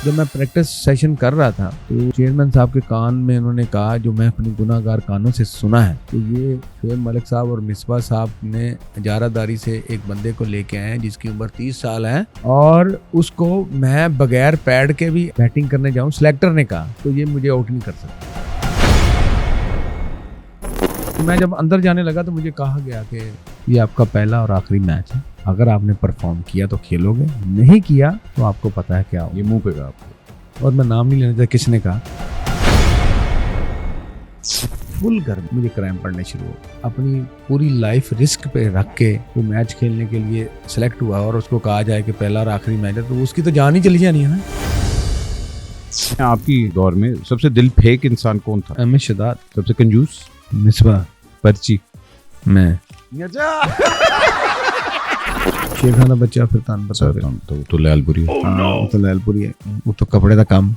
جب میں practice session کر رہا تھا تو چیئرمین صاحب کے کان میں انہوں نے کہا جو میں اپنی گناہ گار کانوں سے سنا ہے کہ یہ شعیب ملک صاحب اور مصباح صاحب نے اجارہ داری سے ایک بندے کو لے کے آئے ہیں جس کی عمر 30 سال ہے اور اس کو میں بغیر پیڈ کے بھی بیٹنگ کرنے جاؤں، سلیکٹر نے کہا تو یہ مجھے آؤٹ نہیں کر سکتا۔ میں جب اندر جانے لگا تو مجھے کہا گیا کہ یہ آپ کا پہلا اور آخری میچ ہے، اگر آپ نے پرفارم کیا تو کھیلو گے، نہیں کیا تو آپ کو پتا ہے کیا ہو۔ یہ منہ پہ کہا آپ کو، اور میں نام نہیں لینا چاہتا کس نے کہا۔ فل گھر مجھے کرائم پڑنے شروع ہو، اپنی پوری لائف رسک پہ رکھ کے وہ میچ کھیلنے کے لیے سلیکٹ ہوا اور اس کو کہا جائے کہ پہلا اور آخری میچ ہے تو اس کی تو جان ہی چلی جانی ہے نا۔ آپ کی دور میں سب سے دل پھیک انسان کون تھا؟ احمد شداد، سب سے کنجوس؟ مصباح، پرچی؟ میں شیر خان کا بچہ پھر تان بتا تو لیال پوری وہ تو لیل پوری ہے، وہ تو کپڑے کا کام۔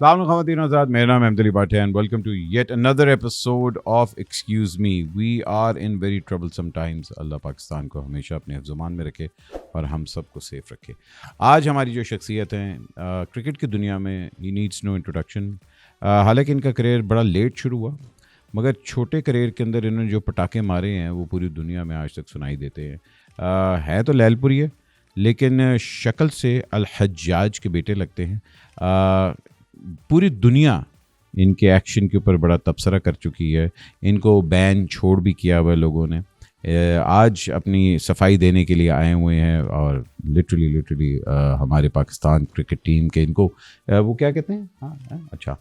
السلام علیکم خواتین و حضرات، میرا نام احمد علی بٹ ہے and welcome to yet another episode of Excuse Me. We are in very troublesome times. اللہ پاکستان کو ہمیشہ اپنے حفظ و امان میں رکھے اور ہم سب کو سیف رکھے۔ آج ہماری جو شخصیت ہیں کرکٹ کی دنیا میں he needs no introduction. حالانکہ ان کا کریئر بڑا لیٹ شروع ہوا مگر چھوٹے کریئر کے اندر انہوں نے جو پٹاخے مارے ہیں وہ پوری دنیا میں آج تک سنائی دیتے ہیں۔ ہے تو لیل پوری ہے لیکن شکل سے الحجاج کے بیٹے لگتے ہیں۔ پوری دنیا ان کے ایکشن کے اوپر بڑا تبصرہ کر چکی ہے، ان کو بین چھوڑ بھی کیا ہوا لوگوں نے۔ آج اپنی صفائی دینے کے لیے آئے ہوئے ہیں اور لٹرلی ہمارے پاکستان کرکٹ ٹیم کے ان کو وہ کیا کہتے ہیں؟ ہاں اچھا،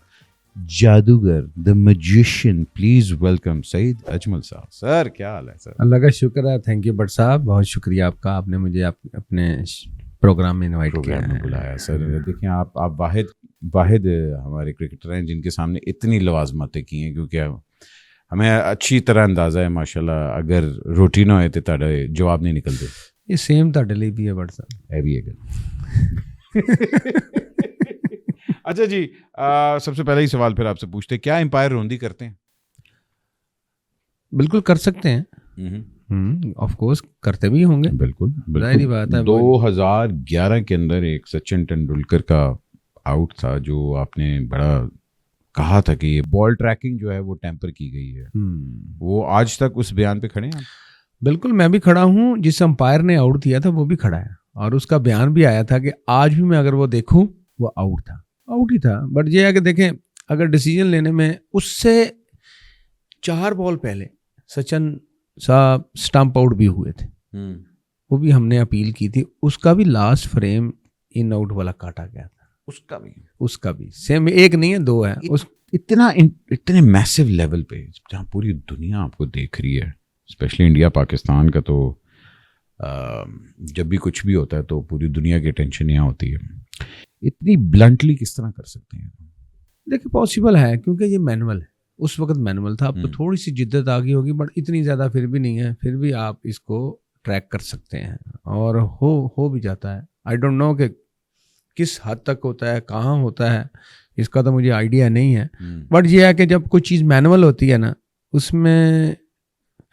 جادوگر، دا magician. Please welcome Saeed Ajmal صاحب۔ سر کیا حال ہے؟ سر اللہ کا شکر ہے، تھینک یو بٹ صاحب، بہت شکریہ آپ کا، آپ نے مجھے اپنے پروگرام میں انوائٹ کیا ہے، بلایا۔ سر دیکھیں آپ واحد ہمارے کرکٹر ہیں جن کے سامنے اتنی لوازماتیں کی ہیں، کیونکہ ہمیں اچھی طرح اندازہ ہے ماشاءاللہ اگر روٹی نہ ہوئے تو تاڑے جواب نہیں نکلتے۔ یہ سیم تھا ڈلی بھی ہے بٹ صاحب ہے بھی ہے۔ اچھا جی، سب سے پہلا ہی سوال پھر آپ سے پوچھتے، کیا امپائر روندی کرتے ہیں؟ بالکل کر سکتے ہیں، آف کورس کرتے بھی ہوں گے، بالکل ظاہری بات ہے۔ 2011 کے اندر ایک سچن ٹنڈولکر کا آؤٹ تھا جو آپ نے بڑا کہا تھا کہ یہ بال ٹریکنگ جو ہے وہ ٹیمپر کی گئی ہے، وہ آج تک اس بیان پہ کھڑے ہیں؟ بالکل میں بھی کھڑا ہوں، جس امپائر نے آؤٹ دیا تھا وہ بھی کھڑا ہے اور اس کا بیان بھی آیا تھا کہ آج بھی میں اگر وہ دیکھوں وہ آؤٹ ہی تھا۔ بٹ یہ ہے کہ دیکھیں اگر ڈیسیجن لینے میں اس سے 4 بال پہلے سچن صاحب سٹمپ آؤٹ بھی ہوئے تھے، وہ بھی ہم نے اپیل کی تھی، اس کا بھی لاسٹ فریم ان آؤٹ والا کاٹا گیا تھا، اس کا بھی سیم، ایک نہیں ہے 2 ہے۔ اتنے میسو لیول پہ جہاں پوری دنیا آپ کو دیکھ رہی ہے، اسپیشلی انڈیا پاکستان کا، تو جب بھی کچھ بھی ہوتا ہے تو پوری دنیا کی اٹینشن یہاں ہوتی ہے۔ اتنی بلنٹلی کس طرح کر سکتے ہیں؟ دیکھیں پاسبل ہے کیونکہ یہ مینول ہے، اس وقت مینول تھا، اب تو تھوڑی سی جدت آ گئی ہوگی بٹ اتنی زیادہ پھر بھی نہیں ہے، پھر بھی آپ اس کو ٹریک کر سکتے ہیں اور ہو بھی جاتا ہے۔ آئی ڈونٹ نو کہ کس حد تک ہوتا ہے، کہاں ہوتا ہے، اس کا تو مجھے آئیڈیا نہیں ہے، بٹ یہ ہے کہ جب کوئی چیز مینول ہوتی ہے نا اس میں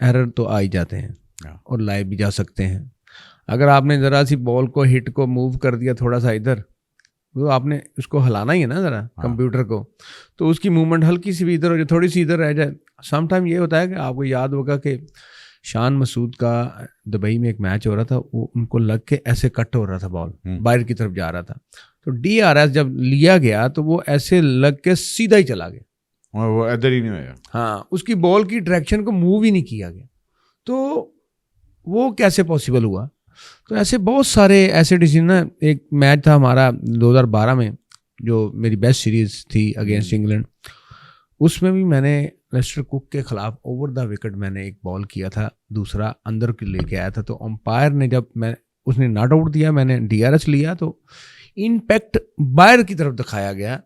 ایرر تو آ ہی جاتے ہیں اور لائے بھی جا سکتے ہیں۔ اگر آپ نے ذرا سی بال کو ہٹ کو موو کر دیا تھوڑا سا ادھر، تو آپ نے اس کو ہلانا ہی ہے نا ذرا کمپیوٹر کو، تو اس کی موومنٹ ہلکی سی بھی ادھر ہو جائے، تھوڑی سی ادھر رہ جائے۔ سم ٹائم یہ ہوتا ہے کہ آپ کو یاد ہوگا کہ شان مسعود کا دبئی میں ایک میچ ہو رہا تھا، وہ ان کو لگ کے ایسے کٹ ہو رہا تھا، بال باہر کی طرف جا رہا تھا، تو ڈی آر ایس جب لیا گیا تو وہ ایسے لگ کے سیدھا ہی چلا گیا، وہ ادھر ہی نہیں ہوا۔ ہاں، اس کی بال کی ڈائریکشن کو موو ہی نہیں کیا گیا، تو وہ کیسے پاسبل ہوا؟ تو ایسے بہت سارے ایسے ڈیسیژن نا۔ ایک میچ تھا ہمارا 2012 میں جو میری بیسٹ سیریز تھی اگینسٹ انگلینڈ، اس میں بھی میں نے لیسٹر کک کے خلاف اوور دا وکٹ میں نے ایک بال کیا تھا، دوسرا اندر کے لے کے آیا تھا، تو امپائر نے جب اس نے ناٹ آؤٹ دیا، میں نے ڈی آر ایس لیا تو امپیکٹ باہر کی طرف دکھایا گیا،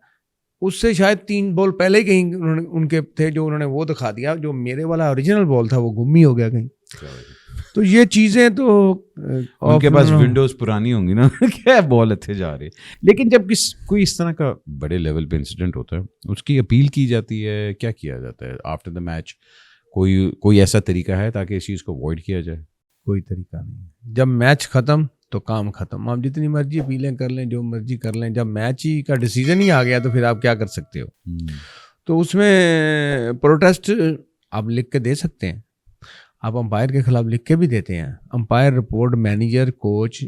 اس سے شاید 3 بال پہلے کہیں ان کے تھے جو انہوں نے وہ دکھا دیا، جو میرے والا اوریجنل بال تھا وہ گم ہی ہو گیا کہیں۔ تو یہ چیزیں تو ان کے پاس ونڈوز پرانی ہوں گی نا، کیا بال اتنے جا رہے۔ لیکن جب کوئی اس طرح کا بڑے لیول پہ انسیڈنٹ ہوتا ہے اس کی اپیل کی جاتی ہے، کیا کیا جاتا ہے آفٹر دا میچ؟ کوئی ایسا طریقہ ہے تاکہ اس چیز کو اوائڈ کیا جائے؟ کوئی طریقہ نہیں ہے. جب میچ ختم تو کام ختم. آپ جتنی مرضی اپیلیں کر لیں, جو مرضی کر لیں, جب میچ ہی کا ڈیسیژن ہی آ گیا تو پھر آپ کیا کر سکتے ہو. تو اس میں پروٹیسٹ آپ لکھ کے دے سکتے ہیں, آپ امپائر کے خلاف لکھ کے بھی دیتے ہیں. امپائر رپورٹ مینیجر, کوچ,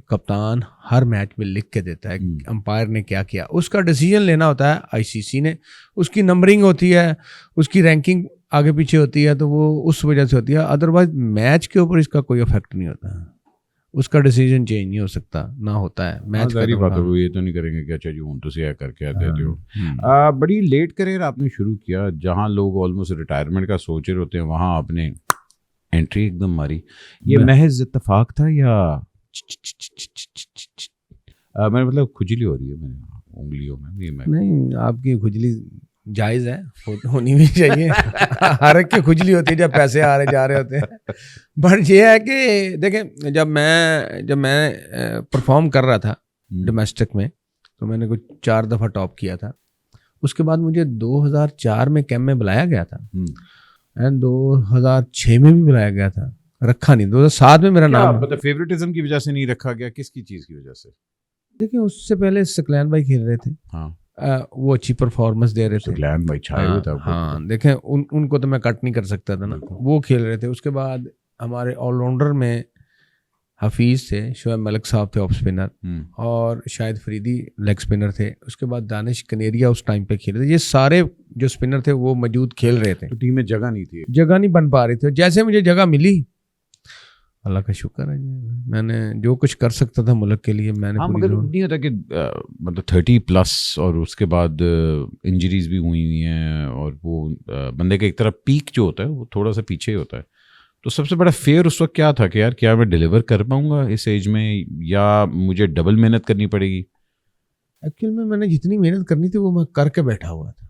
کپتان ہر میچ میں لکھ کے دیتا ہے امپائر نے کیا کیا. اس کا ڈیسیژن لینا ہوتا ہے آئی سی سی نے. اس کی نمبرنگ ہوتی ہے, اس کی رینکنگ آگے پیچھے ہوتی ہے, تو وہ اس وجہ سے ہوتی ہے. ادروائز میچ کے اوپر اس کا کوئی افیکٹ نہیں ہوتا, اس کا ڈیسیژن چینج نہیں ہو سکتا, نہ ہوتا ہے. میچ ظاہری بات ہے, وہ یہ تو نہیں کریں گے کہ اچھا جی ہوں تسی کر کے دے دیو. بڑی لیٹ کریئر آپ نے شروع کیا, جہاں لوگ آلموسٹ ریٹائرمنٹ کا سوچ رہے ہوتے ہیں وہاں آپ نے انٹری ایک دم ماری. یہ محض اتفاق تھا یا میں مطلب کھجلی ہو رہی ہے میرے انگلیوں میں؟ نہیں, آپ کی کھجلی جائز ہے, ہونی بھی چاہیے. ہر ایک کی کھجلی ہوتی ہے جب پیسے آ رہے جا رہے ہوتے ہیں. بٹ یہ ہے کہ دیکھیں, جب میں پرفارم کر رہا تھا ڈومیسٹک میں, تو میں نے کچھ 4 دفعہ ٹاپ کیا تھا. اس کے بعد مجھے 2004 میں کیمپ میں بلایا گیا تھا, اینڈ 2006 میں بھی بلایا گیا تھا, رکھا نہیں. 2007 میں میرا نام, مطلب فیوریٹزم کی وجہ سے نہیں رکھا گیا, کس کی چیز کی وجہ سے؟ دیکھیں اس سے پہلے سکلین بھائی کھیل رہے تھے, وہ اچھی پرفارمنس دے رہے تھے. سکلین بھائی چھائے ہوئے تھے. ہاں دیکھیں ان کو تو میں کٹ نہیں کر سکتا تھا نا, وہ کھیل رہے تھے. اس کے بعد ہمارے آل راؤنڈر میں حفیظ تھے, شعیب ملک صاحب تھے آف اسپنر, اور شاہد فریدی لیگ اسپنر تھے. اس کے بعد دانش کنیریا اس ٹائم پہ کھیل رہے تھے. یہ سارے جو اسپنر تھے وہ موجود کھیل رہے تھے. ٹیم میں جگہ نہیں تھی, جگہ نہیں بن پا رہی تھی. جیسے مجھے جگہ ملی, اللہ کا شکر ہے جی, میں نے جو کچھ کر سکتا تھا ملک کے لیے میں نے. مگر نہیں ہوتا کہ مطلب 30+ اور اس کے بعد انجریز بھی ہوئی ہیں, اور وہ بندے کا ایک طرح پیک جو ہوتا ہے وہ تھوڑا سا پیچھے ہی ہوتا ہے. تو سب سے بڑا فیئر اس وقت کیا تھا کہ یار کیا میں ڈیلیور کر پاؤں گا اس ایج میں, یا مجھے ڈبل محنت کرنی پڑے گی؟ ایکچوئل میں نے جتنی محنت کرنی تھی وہ میں کر کے بیٹھا ہوا تھا.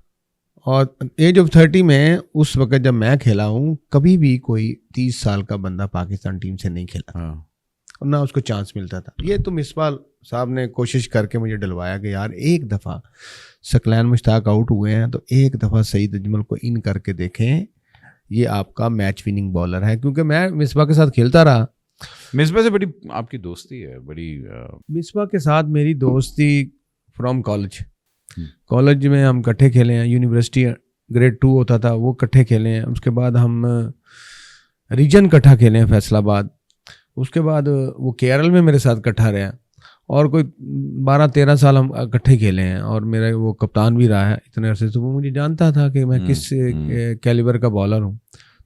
اور ایج آف 30 میں اس وقت جب میں کھیلا ہوں, کبھی بھی کوئی 30 سال کا بندہ پاکستان ٹیم سے نہیں کھیلا, اور نہ اس کو چانس ملتا تھا. یہ تو مصباح صاحب نے کوشش کر کے مجھے ڈلوایا کہ یار ایک دفعہ ثقلین مشتاق آؤٹ ہوئے ہیں تو ایک دفعہ سعید اجمل کو ان کر کے دیکھیں, یہ آپ کا میچ وننگ بالر ہے. کیونکہ میں مصباح کے ساتھ کھیلتا رہا. مصباح سے بڑی آپ کی دوستی ہے, بڑی مصباح کے ساتھ میری دوستی فرام کالج میں ہم کٹھے کھیلے ہیں. یونیورسٹی گریڈ 2 ہوتا تھا وہ کٹھے کھیلے ہیں. اس کے بعد ہم ریجن کٹھا کھیلے ہیں فیصل آباد. اس کے بعد وہ کیرل میں میرے ساتھ کٹھا رہا, اور کوئی 12-13 سال ہم اکٹھے کھیلے ہیں. اور میرا وہ کپتان بھی رہا ہے اتنے عرصے سے. وہ مجھے جانتا تھا کہ میں کس کیلیبر کا بالر ہوں.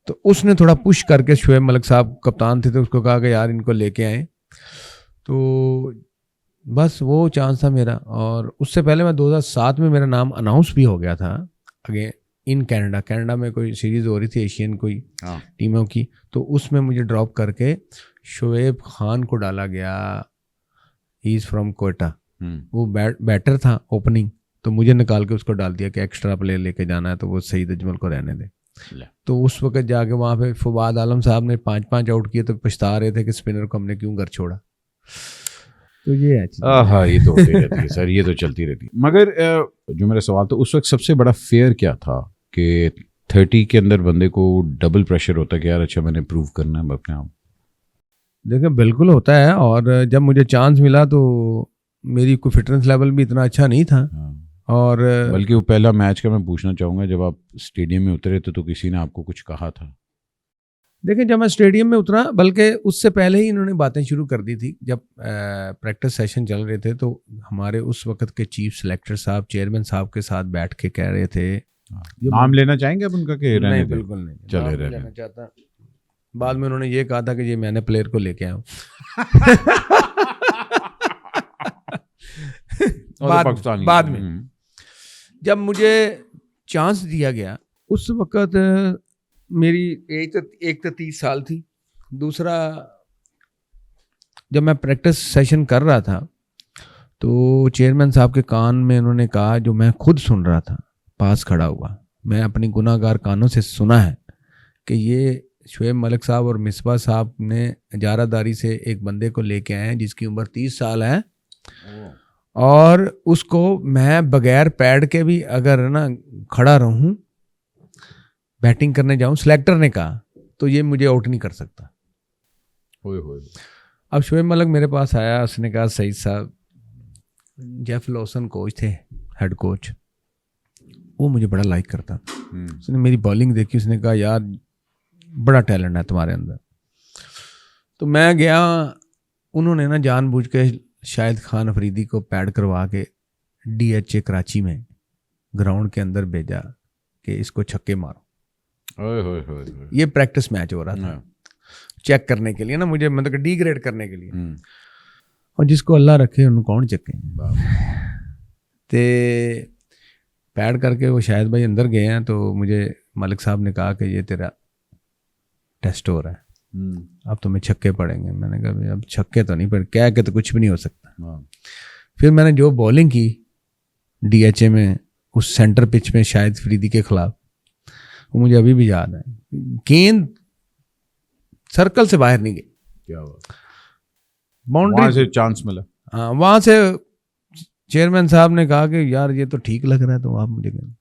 تو اس نے تھوڑا پش کر کے, شعیب ملک صاحب کپتان تھے, تو اس کو کہا کہ یار ان کو لے کے آئیں. تو بس وہ چانس تھا میرا. اور اس سے پہلے میں 2007 میں میرا نام اناؤنس بھی ہو گیا تھا اگین ان کینیڈا میں کوئی سیریز ہو رہی تھی ایشین کوئی ٹیموں کی. تو اس میں مجھے ڈراپ کر کے شعیب خان کو ڈالا گیا. ہی از فرام کوئٹہ, وہ بیٹر تھا اوپننگ, تو مجھے نکال کے اس کو ڈال دیا کہ ایکسٹرا پلیئر لے کے جانا ہے تو وہ سعید اجمل کو رہنے دے. تو اس وقت جا کے وہاں پہ فواد عالم صاحب نے 5 آؤٹ کیے تو پچھتا رہے تھے کہ اسپنر کو ہم نے کیوں گھر چھوڑا. تو یہ ہے ہاں, یہ تو ہوتی رہتی ہے سر, یہ تو چلتی رہتی ہے. مگر جو میرا سوال تھا اس وقت سب سے بڑا فیئر کیا تھا کہ 30 کے اندر بندے کو ڈبل پریشر ہوتا ہے کہ یار اچھا میں نے پروو کرنا ہے اپنے آپ. دیکھیں بالکل ہوتا ہے. اور جب مجھے چانس ملا تو میری کوئی فٹنس لیول بھی اتنا اچھا نہیں تھا. اور بلکہ وہ پہلا میچ کا میں پوچھنا چاہوں گا, جب آپ اسٹیڈیم میں اترے تو کسی نے آپ کو کچھ کہا تھا؟ دیکھیں جب میں اسٹیڈیم میں اترا, بلکہ اس سے پہلے ہی انہوں نے باتیں شروع کر دی تھی. جب پریکٹس سیشن چل رہے تھے تو ہمارے اس وقت کے چیف سلیکٹر صاحب, چیئرمین صاحب کے ساتھ بیٹھ کے کہہ رہے تھے. نام لینا چاہیں گے آپ ان کا کہ نہیں؟ بالکل نہیں, چلے رہنا لینا چاہتا. بعد میں انہوں نے یہ کہا تھا کہ یہ میں نے پلیئر کو لے کے آیا ہوں. بعد میں جب مجھے چانس دیا گیا, اس وقت میری ایج ایک تو 30 سال تھی, دوسرا جب میں پریکٹس سیشن کر رہا تھا تو چیئرمین صاحب کے کان میں انہوں نے کہا, جو میں خود سن رہا تھا پاس کھڑا ہوا, میں اپنی گناہ گار کانوں سے سنا ہے کہ یہ شعیب ملک صاحب اور مصباح صاحب نے اجارہ داری سے ایک بندے کو لے کے آئے ہیں جس کی عمر 30 سال ہے, اور اس کو میں بغیر پیڈ کے بھی اگر نا کھڑا رہوں بیٹنگ کرنے جاؤں, سلیکٹر نے کہا, تو یہ مجھے آؤٹ نہیں کر سکتا. اب شعیب ملک میرے پاس آیا, اس نے کہا سعید صاحب, جیف لوسن کوچ تھے, ہیڈ کوچ, وہ مجھے بڑا لائک کرتا. اس نے میری بالنگ دیکھی, اس نے کہا یار بڑا ٹیلنٹ ہے تمہارے اندر. تو میں گیا, انہوں نے نا جان بوجھ کے شاہد خان افریدی کو پیڈ کروا کے DHA کراچی میں گراؤنڈ کے اندر بھیجا کہ اس کو چھکے مارو. یہ پریکٹس میچ ہو رہا تھا چیک کرنے کے لیے نا, مجھے مطلب ڈی گریڈ کرنے کے لیے. اور جس کو اللہ رکھے ان کون چکے. تے پیڈ کر کے وہ شاہد بھائی اندر گئے ہیں, تو مجھے ملک صاحب نے کہا کہ یہ تیرا ٹیسٹ ہو رہا ہے, اب تمہیں چھکے پڑیں گے. میں نے کہا اب چھکے تو نہیں پڑے, کہہ کے تو کچھ بھی نہیں ہو سکتا. پھر میں نے جو بالنگ کی DHA میں اس سینٹر پچ میں شاہد فریدی کے خلاف, وہ مجھے ابھی بھی یاد ہے. گیند سرکل سے باہر نہیں گئی, کیا ہوا, باؤنڈری سے چانس ملا. ہاں, وہاں سے چیئرمین صاحب نے کہا کہ یار یہ تو ٹھیک لگ رہا ہے, تو آپ مجھے کہیں.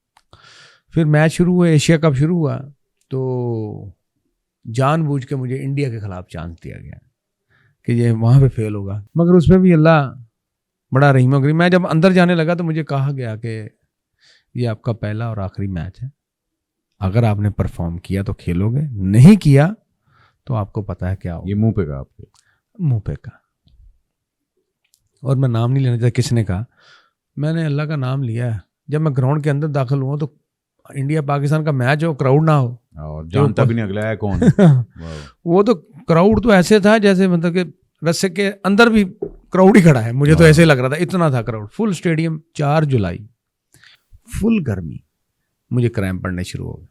پھر میچ شروع ہوا, ایشیا کپ شروع ہوا, تو جان بوجھ کے مجھے انڈیا کے خلاف چانس دیا گیا کہ یہ وہاں پہ فیل ہوگا, مگر اس پہ بھی اللہ بڑا رحیم و کریم. میں جب اندر جانے لگا تو مجھے کہا گیا کہ یہ آپ کا پہلا اور آخری میچ ہے, اگر آپ نے پرفارم کیا تو کھیلو گے, نہیں کیا تو آپ کو پتا ہے کیا ہوگا. یہ منہ پہ کہا آپ کے؟ منہ پہ کہا, اور میں نام نہیں لینا چاہتا کس نے کہا, میں نے اللہ کا نام لیا ہے. جب میں گراؤنڈ کے اندر داخل ہوا تو انڈیا پاکستان کا میچ ہو, کراؤڈ نہ ہو, اور جانتا بھی نہیں اگلا ہے کون. وہ تو کراؤڈ تو ایسے تھا جیسے مطلب کہ رسے کے اندر بھی کراؤڈ ہی کھڑا ہے, مجھے تو ایسے لگ رہا تھا, اتنا تھا کراؤڈ. فل اسٹیڈیم, 4 جولائی, فل گرمی. مجھے کریمپ پڑنے شروع ہو گئے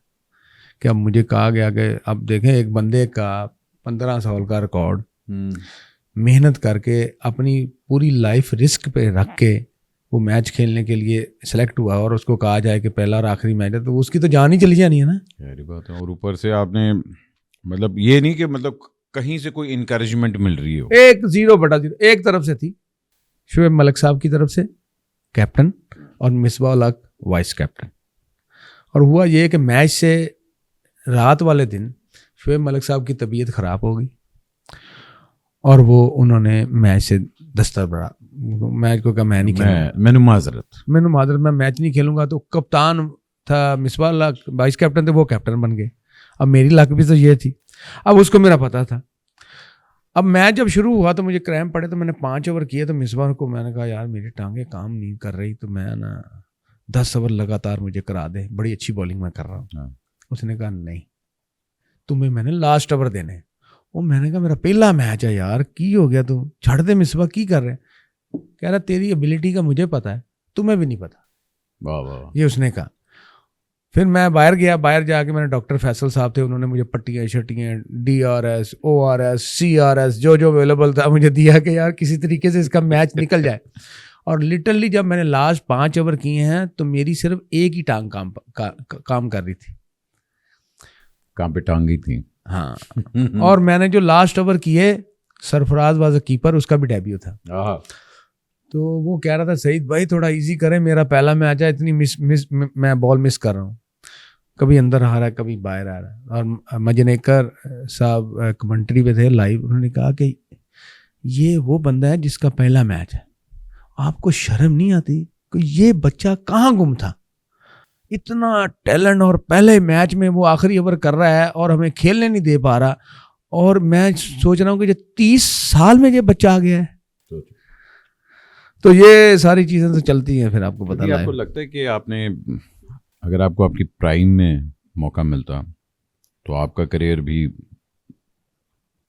کہ اب مجھے کہا گیا کہ اب دیکھیں ایک بندے کا 15 سال کا ریکارڈ, محنت کر کے اپنی پوری لائف رسک پہ رکھ کے وہ میچ کھیلنے کے لیے سلیکٹ ہوا, اور اس کو کہا جائے کہ پہلا اور آخری میچ ہے, تو اس کی تو جان ہی چلی جانی ہے نا. یاری بات ہے. اور اوپر سے آپ نے مطلب یہ نہیں کہ مطلب کہیں سے کوئی انکریجمنٹ مل رہی ہو. 0/0 ایک طرف سے تھی, شعیب ملک صاحب کی طرف سے کیپٹن, اور مصباح الحق وائس کیپٹن. اور ہوا یہ کہ میچ سے رات والے دن شعیب ملک صاحب کی طبیعت خراب ہو گئی, اور وہ انہوں نے میچ سے دستر بڑھا. میچ کو کہا میں نہیں کھیلوں, میں معذرت, میں میچ نہیں کھیلوں گا. تو کپتان تھا مصباح الحق, وائس کیپٹن تھے, وہ کیپٹن بن گئے. اب میری لک بھی تو یہ تھی, اب اس کو میرا پتا تھا. اب میچ جب شروع ہوا تو مجھے کریمپ پڑے, تو میں نے 5 اوور کیے. تو مصباح کو میں نے کہا یار میری ٹانگیں کام نہیں کر رہی, تو میں نا 10 اوور لگاتار مجھے کرا دے, بڑی اچھی بالنگ میں کر رہا ہوں. اس نے کہا نہیں, تمہیں میں نے لاسٹ اوور دینے. وہ میں نے کہا میرا پہلا میچ ہے یار, کی ہو گیا, تو چھڑ دے مصباح, کی کر رہے. کہہ رہا تیری ایبلٹی کا مجھے پتا ہے, تمہیں بھی نہیں پتا. یہ اس نے کہا. پھر میں باہر گیا, باہر جا کے میں نے ڈاکٹر فیصل صاحب تھے, انہوں نے مجھے پٹیاں شٹیاں DRS ORS CRS جو اویلیبل تھا مجھے دیا کہ یار کسی طریقے سے اس کا میچ نکل جائے. اور لٹرلی جب میں نے لاسٹ 5 اوور کیے ہیں تو میری صرف ایک ہی ٹانگ کام کر رہی تھی, کام پہ ٹانگی تھی. ہاں. اور میں نے جو لاسٹ اوور کیے, سرفراز واز کیپر, اس کا بھی ڈیبیو تھا. تو وہ کہہ رہا تھا سعید بھائی تھوڑا ایزی کریں, میرا پہلا میچ ہے, اتنی میں بال مس کر رہا ہوں, کبھی اندر آ رہا ہے کبھی باہر آ رہا ہے. اور مجنیکر صاحب کمنٹری پہ تھے لائیو, انہوں نے کہا کہ یہ وہ بندہ ہے جس کا پہلا میچ ہے, آپ کو شرم نہیں آتی کہ یہ بچہ کہاں گم تھا, اتنا ٹیلنٹ, اور پہلے میچ میں وہ آخری اوور کر رہا ہے اور ہمیں کھیلنے نہیں دے پا رہا. اور میں سوچ رہا ہوں کہ 30 سال میں یہ بچہ آ گیا ہے. تو یہ ساری چیزیں تو چلتی ہیں. پھر آپ کو پتہ آپ کو لگتا ہے کہ آپ نے, اگر آپ کو آپ کی پرائم میں موقع ملتا تو آپ کا کریئر بھی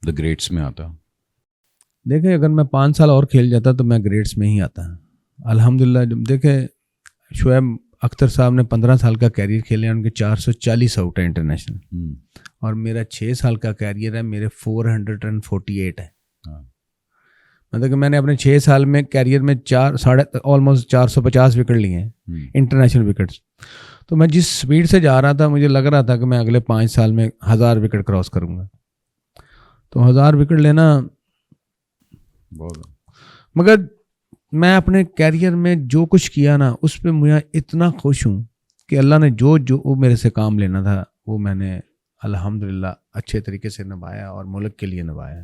دا گریٹس میں آتا؟ دیکھیں اگر میں 5 سال اور کھیل جاتا تو میں گریٹس میں ہی آتا. الحمدللہ. جب دیکھیں شعیب اختر صاحب نے 15 سال کا کیریئر کھیلے ہیں, ان کے 440 آؤٹ ہے انٹرنیشنل, اور میرا 6 سال کا کیریئر ہے, میرے 448 ہے. مطلب کہ میں نے اپنے 6 سال میں کیریئر میں آلموسٹ 450 وکٹ لیے ہیں انٹرنیشنل وکٹس. تو میں جس سپیڈ سے جا رہا تھا مجھے لگ رہا تھا کہ میں اگلے 5 سال میں 1000 وکٹ کراس کروں گا. تو 1000 وکٹ لینا بہت, مگر میں اپنے کیریئر میں جو کچھ کیا نا اس پہ مجھے اتنا خوش ہوں کہ اللہ نے جو میرے سے کام لینا تھا وہ میں نے الحمدللہ اچھے طریقے سے نبھایا اور ملک کے لیے نبھایا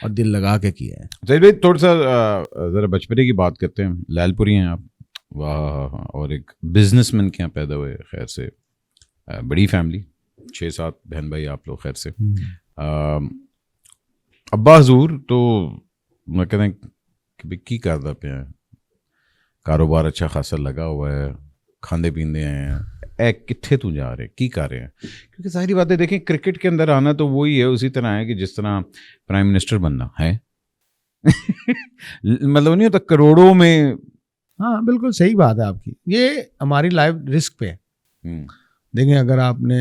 اور دل لگا کے کیا ہے. سعید بھائی تھوڑا سا ذرا بچپنے کی بات کرتے ہیں. لال پوری ہیں آپ, واہ, اور ایک بزنس مین کے یہاں پیدا ہوئے, خیر سے بڑی فیملی, 6-7 بہن بھائی آپ لوگ, خیر سے ابا حضور تو میں کہتے ہیں کہ بھائی کی کردا پہ ہیں, کاروبار اچھا خاصا لگا ہوا ہے, کھاندے پیندے ہیں, اے کتھے تو جا رہے کی کر رہے ہیں, کیونکہ ظاہری بات ہے دیکھیں کرکٹ کے اندر آنا تو وہی ہے, اسی طرح ہے کہ جس طرح پرائم منسٹر بننا ہے مطلب نہیں ہوتا کروڑوں میں. ہاں بالکل صحیح بات ہے آپ کی. یہ ہماری لائف رسک پہ ہے. دیکھیں اگر آپ نے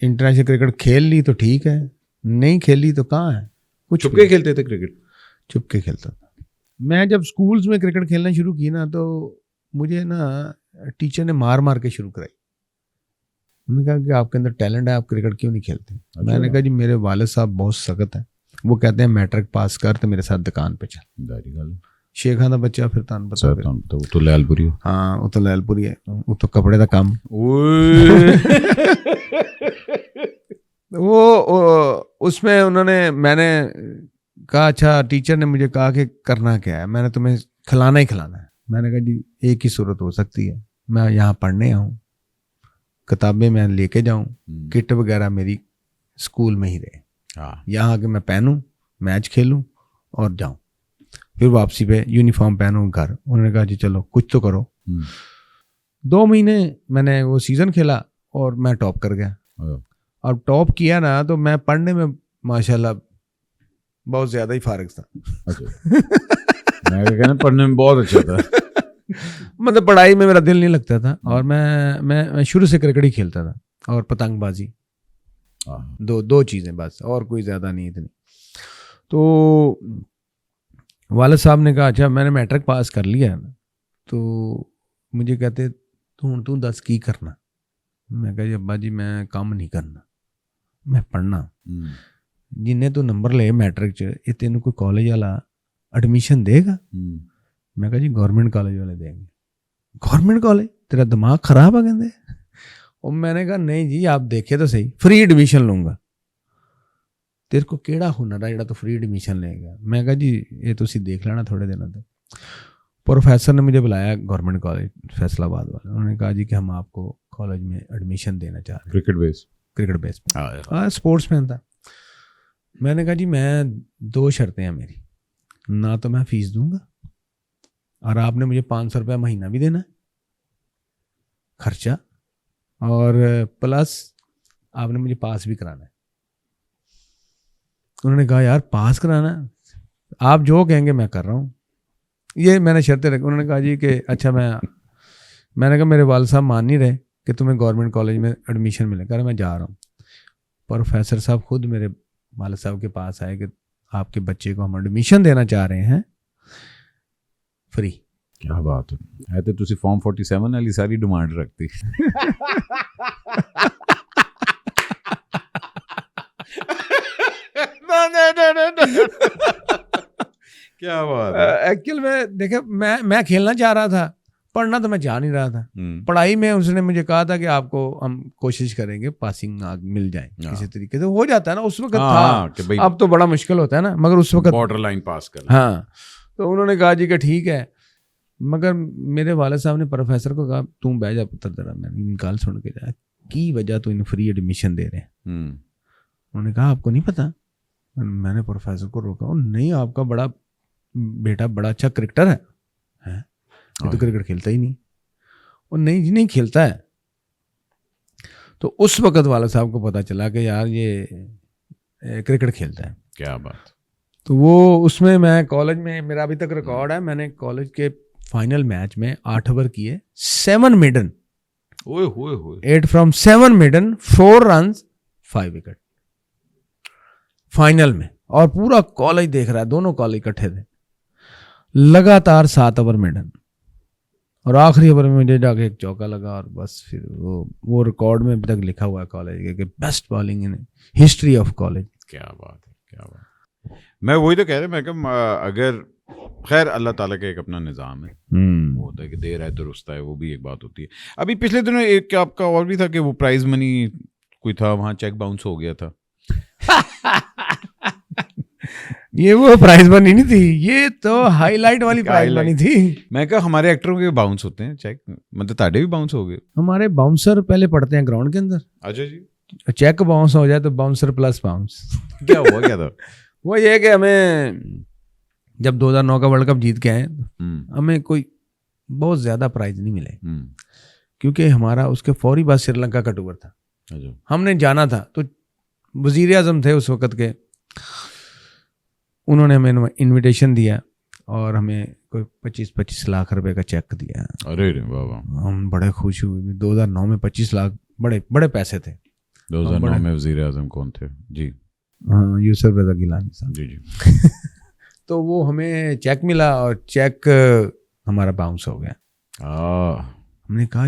انٹرنیشنل کرکٹ کھیل لی تو ٹھیک ہے, نہیں کھیلی تو کہاں ہے. کچھ چھپ کے کھیلتے تھے کرکٹ, چھپ کے کھیلتا تھا. میں جب اسکولس میں کرکٹ کھیلنا شروع کی نا تو مجھے نا ٹیچر نے مار مار کے شروع کرائی. انہوں نے کہا کہ آپ کے اندر ٹیلنٹ ہے, آپ کرکٹ کیوں نہیں کھیلتے. میں نے کہا جی میرے والد صاحب بہت سخت ہیں, وہ کہتے ہیں میٹرک پاس کر تو میرے ساتھ دکان پہ چل. شیخاں دا بچہ پھر تان پتا تو لال پوری, ہاں وہ تو لال پوری ہے, وہ تو کپڑے کا کام. وہ اس میں انہوں نے, میں نے کہا اچھا ٹیچر نے مجھے کہا کہ کرنا کیا ہے. میں نے تمہیں کھلانا ہی کھلانا ہے. میں نے کہا جی ایک ہی صورت ہو سکتی ہے, میں یہاں پڑھنے آؤں, کتابیں میں لے کے جاؤں, کٹ وغیرہ میری اسکول میں ہی رہے, یہاں کہ میں پہنوں, میچ کھیلوں اور جاؤں, پھر واپسی پہ یونیفارم پہنوں گھر. انہوں نے کہا جی چلو کچھ تو کرو. 2 مہینے میں نے وہ سیزن کھیلا اور میں ٹاپ کر گیا. اور ٹاپ کیا نا تو میں پڑھنے میں ماشاءاللہ بہت زیادہ ہی فارغ تھا. میں پڑھنے میں بہت اچھا تھا, مطلب پڑھائی میں میرا دل نہیں لگتا تھا. اور میں شروع سے کرکٹ ہی کھیلتا تھا اور پتنگ بازی, دو چیزیں بس, اور کوئی زیادہ نہیں اتنی. تو والد صاحب نے کہا اچھا میں نے میٹرک پاس کر لیا نا, تو مجھے کہتے تو 10 کی کرنا. میں کہا جی ابا جی میں کام نہیں کرنا, میں پڑھنا. جنہیں تو نمبر لے میٹرک چ یہ تینوں کوئی کالج والا ایڈمیشن دے گا. میں کہا جی گورنمنٹ کالج والے دیں گے. گورنمنٹ کالج تیرا دماغ خراب ہے کہتے. اور میں نے کہا نہیں جی آپ دیکھے تو صحیح, فری ایڈمیشن لوں گا. تیرے کو کیڑا ہنر ہے جڑا تو فری ایڈمیشن لے گا. میں کہا جی یہ تو دیکھ لینا تھوڑے دنوں تک. پروفیسر نے مجھے بلایا گورنمنٹ کالج فیصل آباد والے. انہوں نے کہا جی کہ ہم آپ کو کالج میں ایڈمیشن دینا چاہ رہے ہیں کرکٹ بیس پہ. ہاں اسپورٹس مین تھا. میں نے کہا جی میں 2 شرطیں ہیں میری, نہ تو میں فیس دوں گا اور آپ نے مجھے 500 روپیہ مہینہ بھی دینا ہے خرچہ, اور پلس آپ نے مجھے پاس بھی کرانا ہے. انہوں نے کہا یار پاس کرانا, آپ جو کہیں گے میں کر رہا ہوں. یہ میں نے شرطیں رکھی. انہوں نے کہا جی کہ اچھا میں نے کہا میرے والد صاحب مان نہیں رہے کہ تمہیں گورنمنٹ کالج میں ایڈمیشن ملے. کہہ رہا میں جا رہا ہوں. پروفیسر صاحب خود میرے والد صاحب کے پاس آئے کہ آپ کے بچے کو ہم ایڈمیشن دینا چاہ رہے ہیں فری. کیا بات ہے تو تسی فارم 47 والی ساری ڈیمانڈ رکھتی. کیا بات ہے. ایکچوئل میں دیکھیں میں کھیلنا چاہ رہا تھا, پڑھنا تو میں جا نہیں رہا تھا. پڑھائی میں اس نے مجھے کہا تھا کہ آپ کو ہم کوشش کریں گے پاسنگ مل جائیں کسی طریقے سے. ہو جاتا ہے نا اس وقت تھا, اب تو بڑا مشکل ہوتا ہے نا, مگر اس وقت بارڈر لائن پاس کر. ہاں تو انہوں نے کہا جی کہ ٹھیک ہے. مگر میرے والد صاحب نے پروفیسر کو کہا تم بیٹھ جا پتر ذرا, میں نے نکال سن کے جا کی وجہ تو انہیں فری ایڈمیشن دے رہے ہیں. انہوں نے کہا آپ کو نہیں پتا. میں نے پروفیسر کو روکا, نہیں آپ کا بڑا بیٹا بڑا اچھا کرکٹر ہے, یہ تو کرکٹ کھیلتا ہی نہیں. اور نہیں جی نہیں کھیلتا ہے. تو اس وقت والد صاحب کو پتا چلا کہ یار یہ کرکٹ کھیلتا ہے. کیا بات. تو وہ اس میں کالج میں میرا ابھی تک ریکارڈ ہے, میں نے کالج کے فائنل میچ میں 8 اوور کیے, 7 maiden, 8 from 7 maiden, 4 runs, 5 wicket final میں. اور پورا کالج دیکھ رہا ہے, دونوں کالج اکٹھے تھے. لگاتار 7 اوور میڈن, اور آخری اوور میں مجھے جا کے ایک چوکا لگا, اور بس پھر وہ ریکارڈ میں ابھی تک لکھا ہوا ہے کالج کے best bowling in history of college. کیا بات ہے, کیا بات. میں وہی تو کہہ رہا, میں کہ اگر خیر اللہ تعالیٰ کا ایک اپنا نظام ہے, وہ ہوتا ہے کہ دیر ہے درست ہے, وہ بھی ایک بات ہوتی ہے. ابھی پچھلے دنوں ایک آپ کا اور بھی تھا کہ وہ پرائز منی کوئی تھا وہاں چیک باؤنس ہو گیا تھا. یہ وہ پرائز منی نہیں تھی, یہ تو ہائی لائٹ والی پرائز منی تھی. میں کہا ہمارے ایکٹروں کے باؤنس ہوتے ہیں چیک, مطلب تاڑے بھی باؤنس ہو گئے. ہمارے باؤنسر پہلے پڑتے ہیں گراؤنڈ کے اندر. اچھا جی, چیک باؤنس ہو جائے تو باؤنسر پلس باؤنس. کیا ہوا کیا تھا؟ وہ یہ کہ ہمیں جب 2009 کا ورلڈ کپ جیت کے آئے ہمیں کوئی بہت زیادہ پرائز نہیں ملے, کیونکہ ہمارا اس کے فوری بعد سری لنکا کا ٹور تھا. ہم نے جانا تھا تو وزیر اعظم تھے اس وقت کے, انہوں نے ہمیں انویٹیشن دیا اور ہمیں کوئی 25 لاکھ روپے کا چیک دیا. ارے بابا, ہم بڑے خوش ہوئے. 2009 میں 25 لاکھ بڑے بڑے پیسے تھے. 2009 میں وزیر اعظم کون تھے؟ جی ہاں, یوسف رضا گیلانی صاحب. جی جی. تو وہ ہمیں چیک ملا اور چیک ہمارا باؤنس ہو گیا. ہم نے کہا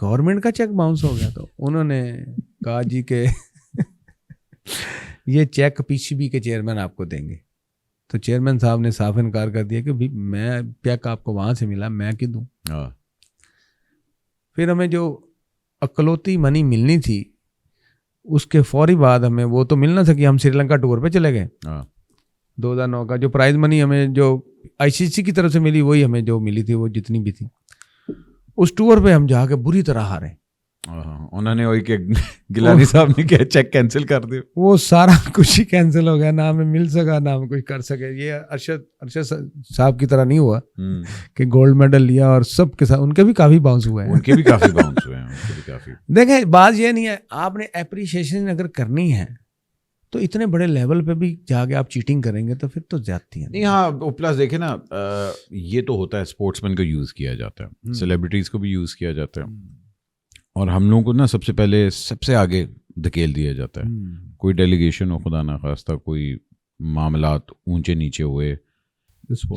گورنمنٹ کا چیک باؤنس ہو گیا, تو انہوں نے کہا جی کہ یہ چیک پی سی بی کے چیئرمین آپ کو دیں گے. تو چیئرمین صاحب نے صاف انکار کر دیا کہ میں چیک آپ کو وہاں سے ملا, میں کیوں دوں. پھر ہمیں جو اکلوتی منی ملنی تھی اس کے فوری بعد ہمیں وہ تو مل نہ سکی, ہم سری لنکا ٹور پہ چلے گئے. 2009 کا جو پرائز منی ہمیں جو آئی سی سی کی طرف سے ملی وہی ہمیں جو ملی تھی, وہ جتنی بھی تھی. اس ٹور پہ ہم جا کے بری طرح ہارے. انہوں نے وہی کہ گیلانی صاحب نے کیا چیک کینسل کر دیا. وہ سارا کچھ ہی کینسل ہو گیا, نہ ہمیں مل سکا نہ ہم کچھ کر سکے. یہ ارشد صاحب کی طرح نہیں ہوا کہ گولڈ میڈل لیا اور سب کے ساتھ, ان کے بھی کافی باؤنس ہوئے ہیں. ان کے بھی کافی باؤنس ہوئے ہیں. دیکھیں بات یہ نہیں ہے, آپ نے اپریشیشن اگر کرنی ہے تو اتنے بڑے لیول پہ بھی جا کے آپ چیٹنگ کریں گے تو پھر تو زیادتی ہے. نہیں ہاں, پلس دیکھیں نا, یہ تو ہوتا ہے اسپورٹس مین کو یوز کیا جاتا ہے, سیلیبریٹیز کو بھی یوز کیا جاتا ہے, اور ہم لوگوں کو نا سب سے پہلے سب سے آگے دھکیل دیا جاتا ہے. کوئی ڈیلیگیشن ہو, خدا نخواستہ کوئی معاملات اونچے نیچے ہوئے,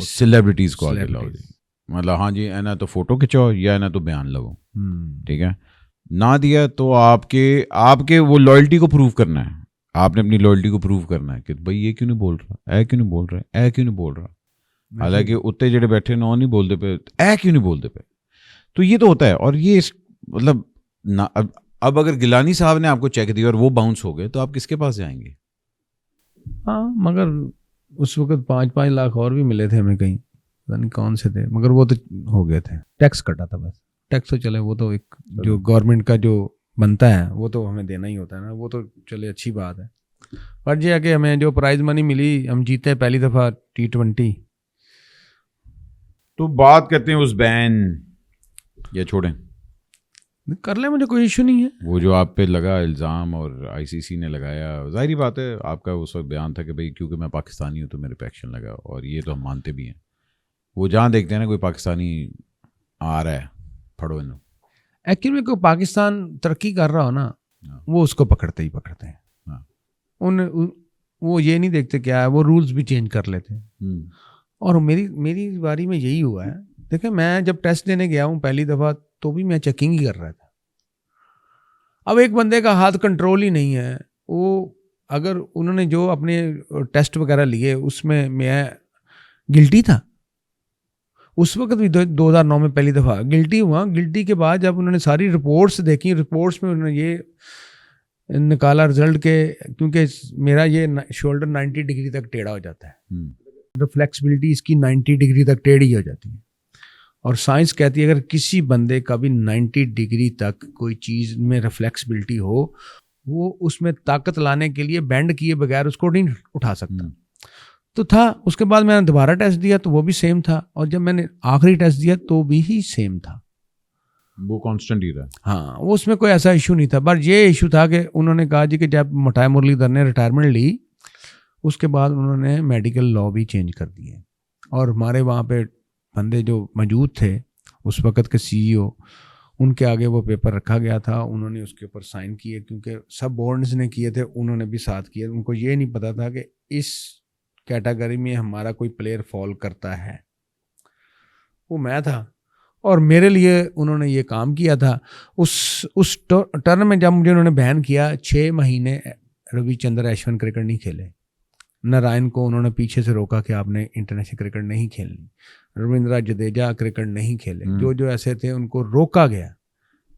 سیلیبریٹیز کو آگے لاؤ. مطلب ہاں جی اینا تو فوٹو کھچاؤ یا اینا تو بیان لگاؤ, ٹھیک ہے. نہ دیا تو آپ کے وہ لائلٹی کو پروو کرنا ہے. آپ نے اپنی لائلٹی کو پروو کرنا ہے کہ بھائی یہ کیوں نہیں بول رہا, اے کیوں نہیں بول رہا, اے کیوں نہیں بول رہا. حالانکہ اتنے جڑے بیٹھے نہ نہیں بولتے پہ, اے کیوں نہیں بولتے پہ. تو یہ تو ہوتا ہے. اور یہ مطلب اب اگر گیلانی صاحب نے آپ کو چیک دیا اور وہ باؤنس ہو گئے تو آپ کس کے پاس جائیں گے؟ ہاں, مگر اس وقت 5 لاکھ اور بھی ملے تھے ہمیں کہیں, پتہ نہیں کون سے تھے, مگر وہ تو ہو گئے تھے. ٹیکس کٹا تھا بس, ٹیکس تو چلے, وہ تو ایک جو گورنمنٹ کا جو بنتا ہے وہ تو ہمیں دینا ہی ہوتا ہے نا, وہ تو چلے اچھی بات ہے. پر یہ ہے کہ ہمیں جو پرائز منی ملی, ہم جیتے پہلی دفعہ T20. تو بات کرتے ہیں اس بین, یا چھوڑیں کر لیں, مجھے کوئی ایشو نہیں ہے. وہ جو آپ پہ لگا الزام اور آئی سی سی نے لگایا, ظاہری بات ہے آپ کا اس وقت بیان تھا کہ بھائی کیونکہ میں پاکستانی ہوں تو میرے پہ ایکشن لگا, اور یہ تو ہم مانتے بھی ہیں. وہ جہاں دیکھتے ہیں نا کوئی پاکستانی آ رہا ہے, پھڑو انہوں. ایکچولی کوئی پاکستان ترقی کر رہا ہو نا, وہ اس کو پکڑتے ہی پکڑتے ہیں. وہ یہ نہیں دیکھتے کیا ہے, وہ رولز بھی چینج کر لیتے ہیں. اور میری باری میں یہی ہوا ہے. دیکھیں میں جب ٹیسٹ دینے گیا ہوں پہلی دفعہ تو بھی میں چیکنگ ہی کر رہا تھا. اب ایک بندے کا ہاتھ کنٹرول ہی نہیں ہے, وہ اگر انہوں نے جو اپنے ٹیسٹ وغیرہ لیے اس میں گلٹی تھا. اس وقت بھی 2009 میں پہلی دفعہ گلٹی ہوا. گلٹی کے بعد جب انہوں نے ساری رپورٹس دیکھی, رپورٹس میں انہوں نے یہ نکالا رزلٹ کے, کیونکہ میرا یہ شولڈر 90 ڈگری تک ٹیڑھا ہو جاتا ہے, فلیکسبلٹی اس کی 90 ڈگری تک ٹیڑھی ہو جاتی ہے. اور سائنس کہتی ہے اگر کسی بندے کا بھی 90 ڈگری تک کوئی چیز میں ریفلیکسبلٹی ہو, وہ اس میں طاقت لانے کے لیے بینڈ کیے بغیر اس کو نہیں اٹھا سکتا. تو تھا. اس کے بعد میں نے دوبارہ ٹیسٹ دیا تو وہ بھی سیم تھا, اور جب میں نے آخری ٹیسٹ دیا تو بھی ہی سیم تھا. وہ کانسٹنٹ ہی رہا. ہاں, وہ اس میں کوئی ایسا ایشو نہیں تھا. پر یہ ایشو تھا کہ انہوں نے کہا جی کہ جب مٹھائی مرلی دھر نے ریٹائرمنٹ لی اس کے بعد انہوں نے میڈیکل لا بھی چینج کر دیے, اور ہمارے وہاں پہ بندے جو موجود تھے اس وقت کے سی ای او, ان کے آگے وہ پیپر رکھا گیا تھا, انہوں نے اس کے اوپر سائن کیے, کیونکہ سب بورڈز نے کیے تھے, انہوں نے بھی ساتھ کیا. ان کو یہ نہیں پتا تھا کہ اس کیٹیگری میں ہمارا کوئی پلیئر فال کرتا ہے. وہ میں تھا, اور میرے لیے انہوں نے یہ کام کیا تھا. اس ٹرن میں جب مجھے انہوں نے بین کیا, 6 مہینے روی چندر ایشون کرکٹ نہیں کھیلے. نارائن کو انہوں نے پیچھے سے روکا کہ آپ نے انٹرنیشنل کرکٹ نہیں کھیلنی. رویندرا جڈیجا کرکٹ نہیں کھیلے. جو ایسے تھے ان کو روکا گیا.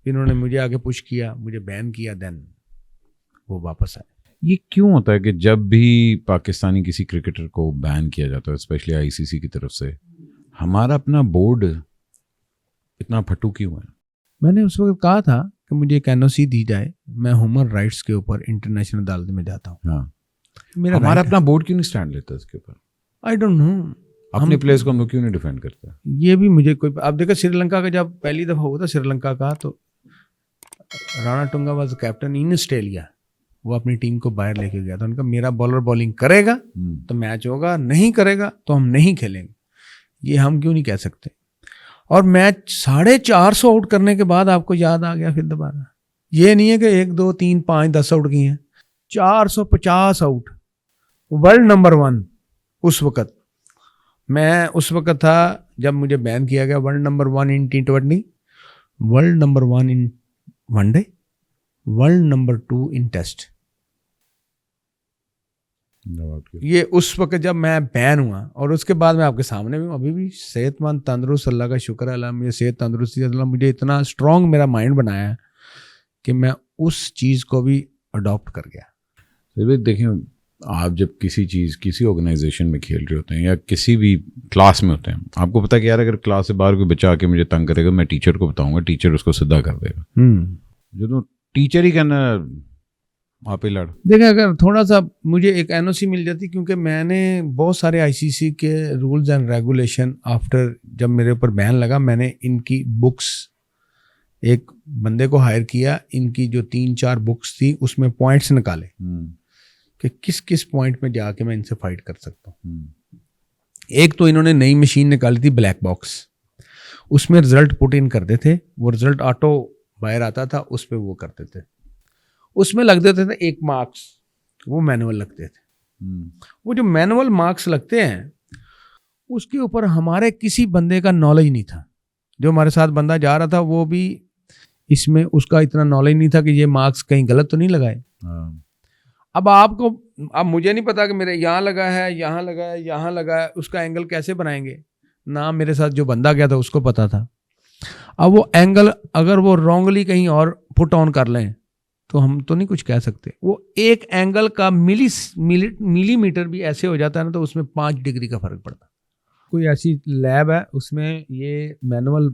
پھر انہوں نے مجھے آگے پش کیا, مجھے بین کیا. دین وہ واپس آئے. یہ کیوں ہوتا ہے کہ جب بھی پاکستانی کسی کرکٹر کو بین کیا جاتا ہے اسپیشلی ICC کی طرف سے, ہمارا اپنا بورڈ اتنا پھٹو کیوں ہے؟ میں نے اس وقت کہا تھا کہ مجھے ایک NOC دی جائے, میں ہیومن رائٹس کے اوپر انٹرنیشنل عدالت میں جاتا ہوں. ہاں, میرا ہمارا اپنا بورڈ کیوں نہیں اسٹینڈ لیتا اس کے اوپر؟ آئی ڈونٹ نو, اپنے پلیئرز کو ہم لوگ کیوں نہیں ڈیفینڈ کرتے؟ یہ بھی مجھے کوئی. اب دیکھو سری لنکا کا جب پہلی دفعہ ہوا تھا سری لنکا کا, تو Ranatunga was captain in Australia, وہ اپنی ٹیم کو باہر لے کے گیا تھا. ان کا میرا بالر بالنگ کرے گا تو میچ ہوگا, نہیں کرے گا تو ہم نہیں کھیلیں گے. یہ ہم کیوں نہیں کہہ سکتے؟ اور میچ 450 آؤٹ کرنے کے بعد آپ کو یاد آ گیا پھر دوبارہ. یہ نہیں ہے کہ 1 2 3 5 10 آؤٹ کی ہیں, 450 آؤٹ. ورلڈ نمبر 1 اس وقت, میں اس وقت تھا جب مجھے بین کیا گیا. World number 1 in T20, world number 1 in one day, world number 2 in test. یہ اس وقت جب میں بین ہوا, اور اس کے بعد میں آپ کے سامنے بھی ہوں ابھی بھی صحت مند تندرست, اللہ کا شکر ہے. اللہ مجھے صحت تندرستی, اللہ مجھے اتنا اسٹرانگ میرا مائنڈ بنایا ہے کہ میں اس چیز کو بھی اڈاپٹ کر گیا. دیکھیں, آپ جب کسی آرگنائزیشن میں کھیل رہے ہوتے ہیں یا کسی بھی کلاس میں ہوتے ہیں, آپ کو پتا ہے کہ یار اگر کلاس سے باہر کوئی بچہ آ کے مجھے تنگ کرے گا, میں ٹیچر کو بتاؤں گا, ٹیچر اس کو سیدھا کر دے گا. جو ٹیچر ہی کہنا آپ ہی لڑ. دیکھیں, اگر تھوڑا سا مجھے ایک NOC مل جاتی, کیونکہ میں نے بہت سارے ICC کے رولز اینڈ ریگولیشن آفٹر جب میرے اوپر بین لگا, میں نے ان کی بکس, ایک بندے کو ہائر کیا, ان کی جو 3-4 بکس تھی اس میں پوائنٹس نکالے کہ کس کس پوائنٹ میں جا کے میں ان سے فائٹ کر سکتا ہوں. ایک تو انہوں نے نئی مشین نکالی تھی بلیک باکس, اس میں رزلٹ پٹ ان کرتے تھے, وہ رزلٹ آٹو باہر آتا تھا, اس پہ وہ کرتے تھے, اس میں لگ دیتے تھے 1 مارکس, وہ مینول لگتے تھے. وہ جو مینول مارکس لگتے ہیں اس کے اوپر ہمارے کسی بندے کا نالج نہیں تھا. جو ہمارے ساتھ بندہ جا رہا تھا وہ بھی اس میں اس کا اتنا نالج نہیں تھا کہ یہ مارکس کہیں غلط تو نہیں لگائے. اب آپ کو, اب مجھے نہیں پتا کہ میرے یہاں لگا ہے, یہاں لگا ہے, یہاں لگا ہے, اس کا اینگل کیسے بنائیں گے؟ نہ میرے ساتھ جو بندہ گیا تھا اس کو پتا تھا. اب وہ اینگل اگر وہ رانگلی کہیں اور پٹ آن کر لیں تو ہم تو نہیں کچھ کہہ سکتے. وہ ایک اینگل کا ملی میٹر بھی ایسے ہو جاتا ہے نا, تو اس میں 5 ڈگری کا فرق پڑتا. کوئی ایسی لیب ہے اس میں یہ مینول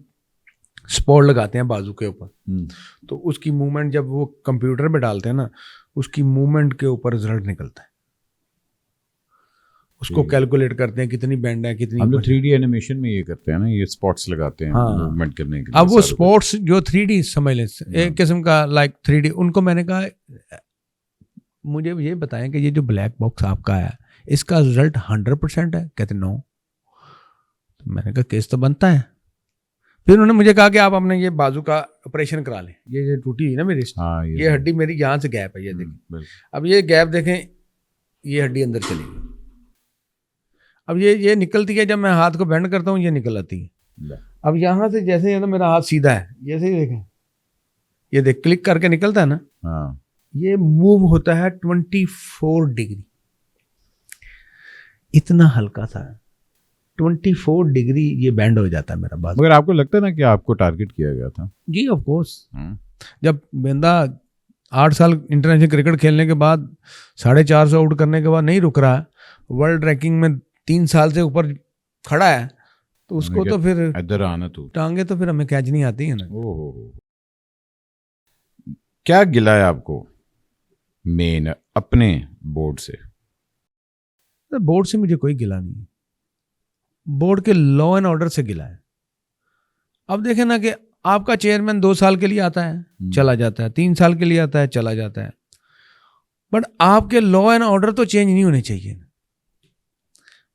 سپورٹ لگاتے ہیں بازو کے اوپر, تو اس کی موومنٹ جب وہ کمپیوٹر پہ ڈالتے ہیں نا, اس کی موومنٹ کے اوپر رزلٹ نکلتا ہے. اس کو کیلکولیٹ کرتے ہیں کتنی بینڈ ہے, کتنی. ہم لوگ 3D اینیمیشن میں یہ کرتے ہیں نا, یہ اسپاٹس لگاتے ہیں موومنٹ کرنے کے لیے. اب وہ اسپورٹس جو 3D سمجھ لیں, ایک قسم کا لائک 3D, ان کو میں نے کہا مجھے یہ بتائیں کہ یہ جو بلیک باکس آپ کا ہے اس کا رزلٹ 100% ہے؟ کہتے نو. میں نے کہا کیس تو بنتا ہے. پھر انہوں نے مجھے کہا کہ آپ اپنے یہ بازو کا آپریشن کرا لیں, یہ ٹوٹی ہوئی نا میری, یہ ہڈی میری یہاں سے گیپ ہے, یہ دیکھیں. اب یہ گیپ دیکھیں, یہ ہڈی اندر چلی گئی. اب یہ نکلتی ہے, جب میں ہاتھ کو بینڈ کرتا ہوں یہ نکل آتی ہے. اب یہاں سے جیسے میرا ہاتھ سیدھا ہے, جیسے ہی دیکھیں, یہ دیکھ کلک کر کے نکلتا ہے نا, یہ موو ہوتا ہے 24 ڈگری. اتنا ہلکا تھا, 24 ڈگری یہ بینڈ ہو جاتا ہے میرا بازو. مگر آپ کو لگتا ہے نا کہ آپ کو ٹارگٹ کیا گیا تھا؟ جی آف کورس. جب بندہ 8 سال انٹرنیشنل کرکٹ کھیلنے کے بعد 450 آؤٹ کرنے کے بعد نہیں رک رہا, ورلڈ رینکنگ میں 3 سال سے اوپر کھڑا ہے, تو اس کو تو پھر ادھر آنا, تو ٹانگیں تو پھر ہمیں کیچ نہیں آتی ہیں نا. کیا گلا ہے آپ کو مین اپنے بورڈ سے؟ بورڈ سے مجھے کوئی گلا نہیں ہے, بورڈ کے لا اینڈ آرڈر سے گلا ہے. اب دیکھیں نا کہ آپ کا چیئرمین 2 سال کے لیے آتا ہے چلا جاتا ہے, 3 سال کے لیے آتا ہے چلا جاتا ہے, بٹ آپ کے لا اینڈ آرڈر تو چینج نہیں ہونے چاہیے.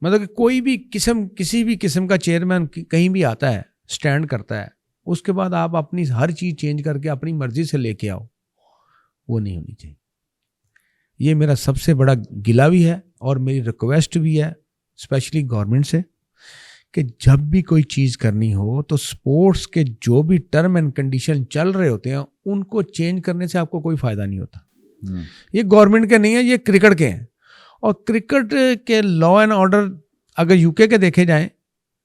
مطلب کہ کوئی بھی کسی بھی قسم کا چیئرمین کہیں بھی آتا ہے, اسٹینڈ کرتا ہے, اس کے بعد آپ اپنی ہر چیز چینج کر کے اپنی مرضی سے لے کے آؤ, وہ نہیں ہونی چاہیے. یہ میرا سب سے بڑا گلا بھی ہے, اور میری ریکویسٹ بھی ہے اسپیشلی گورنمنٹ سے, کہ جب بھی کوئی چیز کرنی ہو تو سپورٹس کے جو بھی ٹرم اینڈ کنڈیشن چل رہے ہوتے ہیں ان کو چینج کرنے سے آپ کو کوئی فائدہ نہیں ہوتا. یہ گورنمنٹ کے نہیں ہے, یہ کرکٹ کے ہیں. اور کرکٹ کے لا اینڈ آرڈر اگر UK کے دیکھے جائیں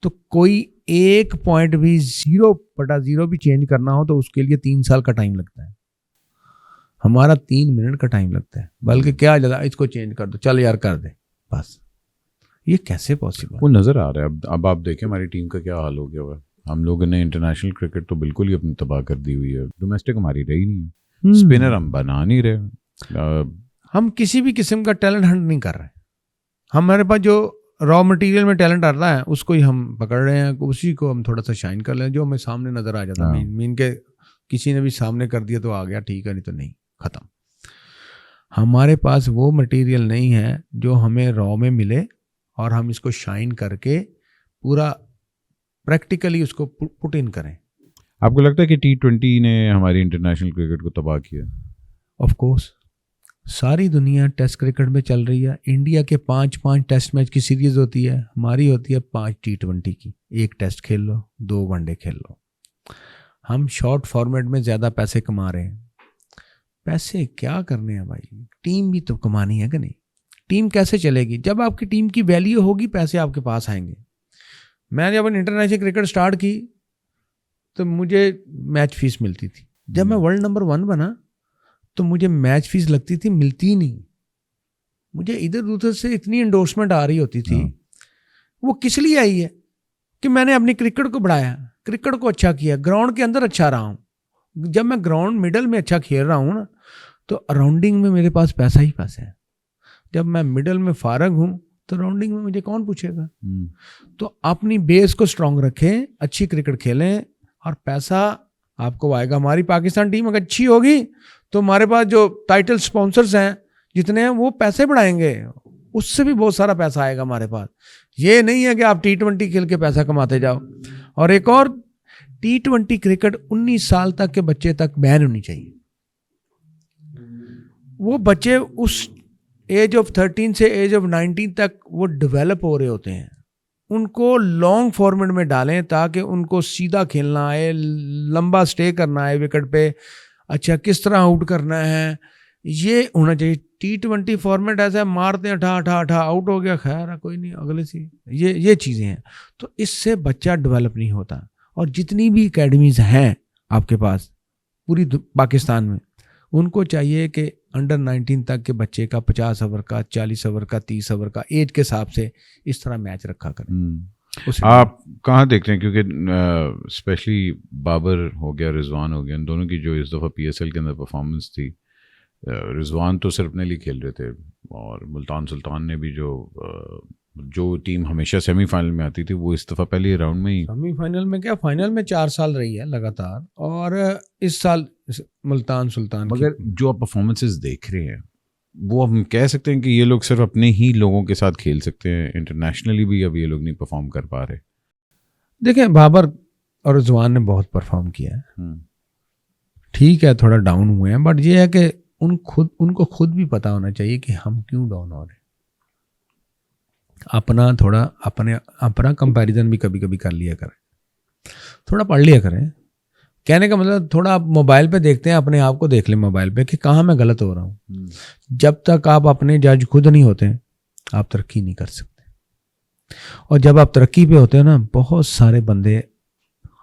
تو کوئی 1 پوائنٹ بھی 0/0 بھی چینج کرنا ہو تو اس کے لیے 3 سال کا ٹائم لگتا ہے. ہمارا 3 منٹ کا ٹائم لگتا ہے, بلکہ کیا جاتا ہے اس کو چینج کر دو, چل یار کر دے بس. یہ کیسے پاسبل؟ وہ نظر آ رہا ہے. اب آپ دیکھیں ہماری ٹیم کا کیا حال ہو گیا ہوا ہے. ہم لوگوں نے انٹرنیشنل کرکٹ تو بالکل ہی اپنی تباہ کر دی ہوئی ہے. ڈومیسٹک ہماری رہی نہیں ہے, اسپنر ہم بنا نہیں رہے. ہم کسی بھی قسم کا ٹیلنٹ ہنٹ نہیں کر رہے. ہمارے پاس جو را مٹیریل میں ٹیلنٹ آتا ہے اس کو ہی ہم پکڑ رہے ہیں, اسی کو ہم تھوڑا سا شائن کر لیں, جو ہمیں سامنے نظر آ جاتا ہے. مین کے کسی نے بھی سامنے کر دیا تو آ گیا, ٹھیک ہے, نہیں تو نہیں, ختم. ہمارے پاس وہ مٹیریل نہیں ہے جو ہمیں را میں ملے اور ہم اس کو شائن کر کے پورا پریکٹیکلی اس کو پٹ ان کریں. آپ کو لگتا ہے کہ T20 نے ہماری انٹرنیشنل کرکٹ کو تباہ کیا؟ آف کورس, ساری دنیا ٹیسٹ کرکٹ میں چل رہی ہے. انڈیا کے 5 ٹیسٹ میچ کی سیریز ہوتی ہے, ہماری ہوتی ہے 5 T20 کی. 1 ٹیسٹ کھیل لو, 2 ون ڈے کھیل لو. ہم شارٹ فارمیٹ میں زیادہ پیسے کما رہے ہیں. پیسے کیا کرنے ہیں بھائی, ٹیم بھی تو کمانی ہے کہ نہیں. ٹیم کیسے چلے گی؟ جب آپ کی ٹیم کی ویلیو ہوگی پیسے آپ کے پاس آئیں گے. میں جب انٹرنیشنل کرکٹ سٹارٹ کی تو مجھے میچ فیس ملتی تھی. جب میں ورلڈ نمبر 1 بنا تو مجھے میچ فیس لگتی تھی, ملتی ہی نہیں. مجھے ادھر ادھر سے اتنی انڈورسمنٹ آ رہی ہوتی تھی. وہ کس لیے آئی ہے کہ میں نے اپنی کرکٹ کو بڑھایا, کرکٹ کو اچھا کیا, گراؤنڈ کے اندر اچھا رہا ہوں. جب میں گراؤنڈ مڈل میں اچھا کھیل رہا ہوں نا تو راؤنڈنگ میں میرے پاس پیسہ ہی پیسہ ہے. جب میں مڈل میں فارغ ہوں تو راؤنڈنگ میں مجھے کون پوچھے گا. تو اپنی بیس کو اسٹرانگ رکھیں, اچھی کرکٹ کھیلیں اور پیسہ آپ کو آئے گا. ہماری پاکستان ٹیم اگر اچھی ہوگی تو ہمارے پاس جو ٹائٹل سپانسرز ہیں جتنے ہیں وہ پیسے بڑھائیں گے, اس سے بھی بہت سارا پیسہ آئے گا ہمارے پاس. یہ نہیں ہے کہ آپ T20 کھیل کے پیسہ کماتے جاؤ. اور ایک اور, T20 کرکٹ 19 سال تک کے بچے تک بین ہونی چاہیے. وہ بچے اس ایج آف 13 سے ایج آف 19 تک وہ ڈیولپ ہو رہے ہوتے ہیں. ان کو لانگ فارمیٹ میں ڈالیں تاکہ ان کو سیدھا کھیلنا آئے, لمبا سٹے کرنا ہے وکٹ پہ, اچھا کس طرح آؤٹ کرنا ہے, یہ ہونا چاہیے. T20 فارمیٹ ایسا ہے, مارتے ہیں اٹھا آؤٹ ہو گیا, خیر ہے کوئی نہیں, اگلے سی. یہ چیزیں ہیں. تو اس سے بچہ ڈیولپ نہیں ہوتا. اور جتنی بھی اکیڈمیز ہیں آپ کے پاس پوری پاکستان میں, ان کو چاہیے کہ انڈر 19 تک کے بچے کا 50 اوور کا, 40 اوور کا, 30 اوور کا ایج کے حساب سے اس طرح میچ رکھا کریں. آپ کہاں دیکھتے ہیں, کیونکہ اسپیشلی بابر ہو گیا, رضوان ہو گیا, ان دونوں کی جو اس دفعہ PSL کے اندر پرفارمنس تھی, رضوان تو صرف اپنے لیے کھیل رہے تھے, اور ملتان سلطان نے بھی جو ٹیم ہمیشہ سیمی فائنل میں آتی تھی وہ اس دفعہ پہلی راؤنڈ میں ہی, سیمی فائنل میں کیا, فائنل میں 4 سال رہی ہے لگاتار, اور اس سال ملتان سلطان. مگر جو آپ پرفارمنسز دیکھ رہے ہیں وہ ہم کہہ سکتے ہیں کہ یہ لوگ صرف اپنے ہی لوگوں کے ساتھ کھیل سکتے ہیں, انٹرنیشنلی بھی اب یہ لوگ نہیں پرفارم کر پا رہے. دیکھیں بابر اور رضوان نے بہت پرفارم کیا ہے, ٹھیک ہے تھوڑا ڈاؤن ہوئے ہیں, بٹ یہ ہے کہ ان کو خود بھی پتا ہونا چاہیے کہ ہم کیوں ڈاؤن ہو رہے ہیں. اپنا کمپیریزن بھی کبھی کبھی کر لیا کریں, تھوڑا پڑھ لیا کریں. کہنے کا مطلب تھوڑا آپ موبائل پہ دیکھتے ہیں, اپنے آپ کو دیکھ لیں موبائل پہ کہ کہاں میں غلط ہو رہا ہوں. جب تک آپ اپنے جج خود نہیں ہوتے آپ ترقی نہیں کر سکتے. اور جب آپ ترقی پہ ہوتے ہیں نا, بہت سارے بندے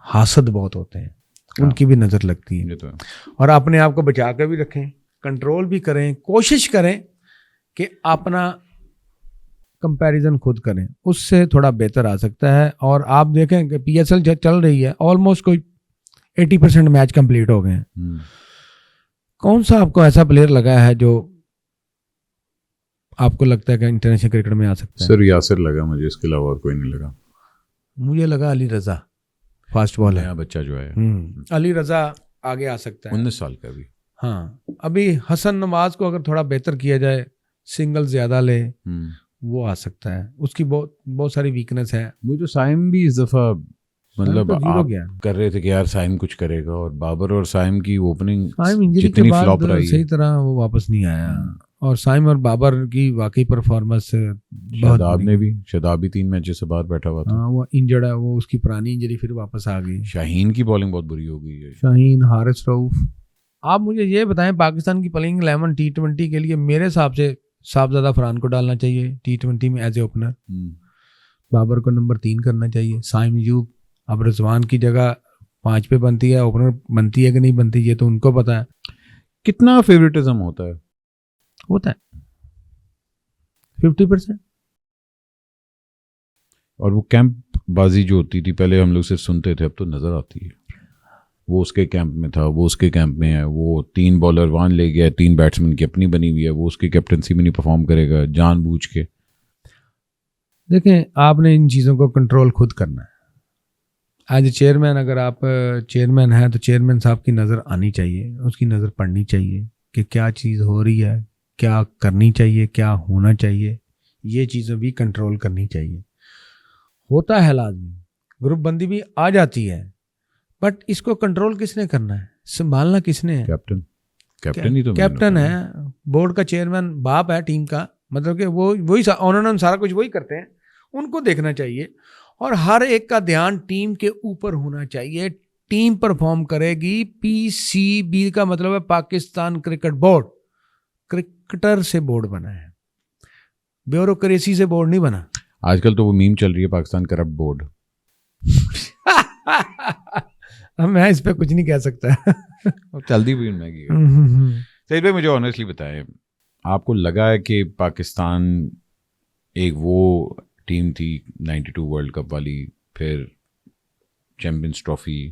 حاسد بہت ہوتے ہیں, ان کی بھی نظر لگتی ہے. اور اپنے آپ کو بچا کے بھی رکھیں, کنٹرول بھی کریں, کوشش کریں کہ اپنا کمپیریزن خود کریں, اس سے تھوڑا بہتر آ سکتا ہے. اور آپ دیکھیں کہ PSL چل رہی ہے, آلموسٹ کوئی 80% میچ کمپلیٹ ہو گئے ہیں. کون سا آپ کو ایسا پلیئر لگا ہے جو آپ کو لگتا ہے کہ انٹرنیشنل کرکٹ میں آ سکتا ہے؟ سر یاسر لگا مجھے, اس کے علاوہ اور کوئی نہیں لگا. مجھے لگا علی رضا, فاسٹ بال ہے, بچہ جو ہے علی رضا آگے آ سکتا ہے, 19 سال کا بھی. ہاں ابھی حسن نواز کو اگر تھوڑا بہتر کیا جائے, سنگل زیادہ لے, وہ آ سکتا ہے. اس کی بہت ساری ویکنس ہے. مجھے تو سائم بھی اس دفعہ مطلب آپ کر رہے تھے کہ یار سائم کچھ کرے گا, اور بابر اور سائم کی اوپننگ انجری کے بعد صحیح طرح وہ واپس نہیں آیا. اور سائم اور بابر کی واقعی پرفارمنس, شاداب نے بھی, شاداب بھی 3 میچ سے باہر بیٹھا ہوا تھا. ہاں وہ انجرڈ ہے, وہ اس کی پرانی انجری پھر واپس آ گئی. شاہین کی بالنگ بہت بری ہو گئی ہے, شاہین, حارث رؤف. آپ مجھے یہ بتائیں پاکستان کی پلنگ 11 T20 کے لیے میرے حساب سے صاحبزادہ فرحان کو ڈالنا چاہیے T20 میں ایز اے اوپنر, بابر کو نمبر 3 کرنا چاہیے, سائم ایوب. اب رضوان کی جگہ 5 پہ بنتی ہے, اوپنر بنتی ہے کہ نہیں بنتی یہ تو ان کو پتا ہے. کتنا فیوریٹزم ہوتا ہے؟ 50%. اور وہ کیمپ بازی جو ہوتی تھی پہلے ہم لوگ صرف سنتے تھے، اب تو نظر آتی ہے. وہ اس کے کیمپ میں تھا، وہ اس کے کیمپ میں ہے، وہ 3 بالر وان لے گیا، 3 بیٹسمین کی اپنی بنی ہوئی ہے، وہ اس کی کیپٹنسی میں نہیں پرفارم کرے گا جان بوجھ کے. دیکھیں آپ نے ان چیزوں کو کنٹرول خود کرنا ہے. ایز اے چیئرمین اگر آپ چیئرمین ہیں تو چیئرمین صاحب کی نظر آنی چاہیے، اس کی نظر پڑنی چاہیے کہ کیا چیز ہو رہی ہے، کیا کرنی چاہیے، کیا ہونا چاہیے. یہ چیزیں بھی کنٹرول کرنی چاہیے. ہوتا ہے لازمی، گروپ بندی بھی آ جاتی ہے، بٹ اس کو کنٹرول کس نے کرنا ہے، سنبھالنا کس نے ہے؟ کیپٹن ہی تو کیپٹن ہے، بورڈ کا چیئرمین باپ ہے ٹیم کا، مطلب کہ وہی انہوں نے سارا کچھ وہی کرتے ہیں، ان کو دیکھنا چاہیے. اور ہر ایک کا دھیان ٹیم کے اوپر ہونا چاہیے. ٹیم پرفارم کرے گی. PCB کا مطلب ہے پاکستان کرکٹ بورڈ. کرکٹر سے بورڈ بنا ہے، بیوروکریسی سے بورڈ نہیں بنا. آج کل تو وہ میم چل رہی ہے پاکستان کرپٹ بورڈ. میں اس پہ کچھ نہیں کہہ سکتا. چلتی بھی میں سعید بھائی مجھے آنیسٹلی بتائیں، آپ کو لگا ہے کہ پاکستان ایک وہ ٹیم تھی 92 ورلڈ کپ والی، پھر چیمپئنز ٹرافی،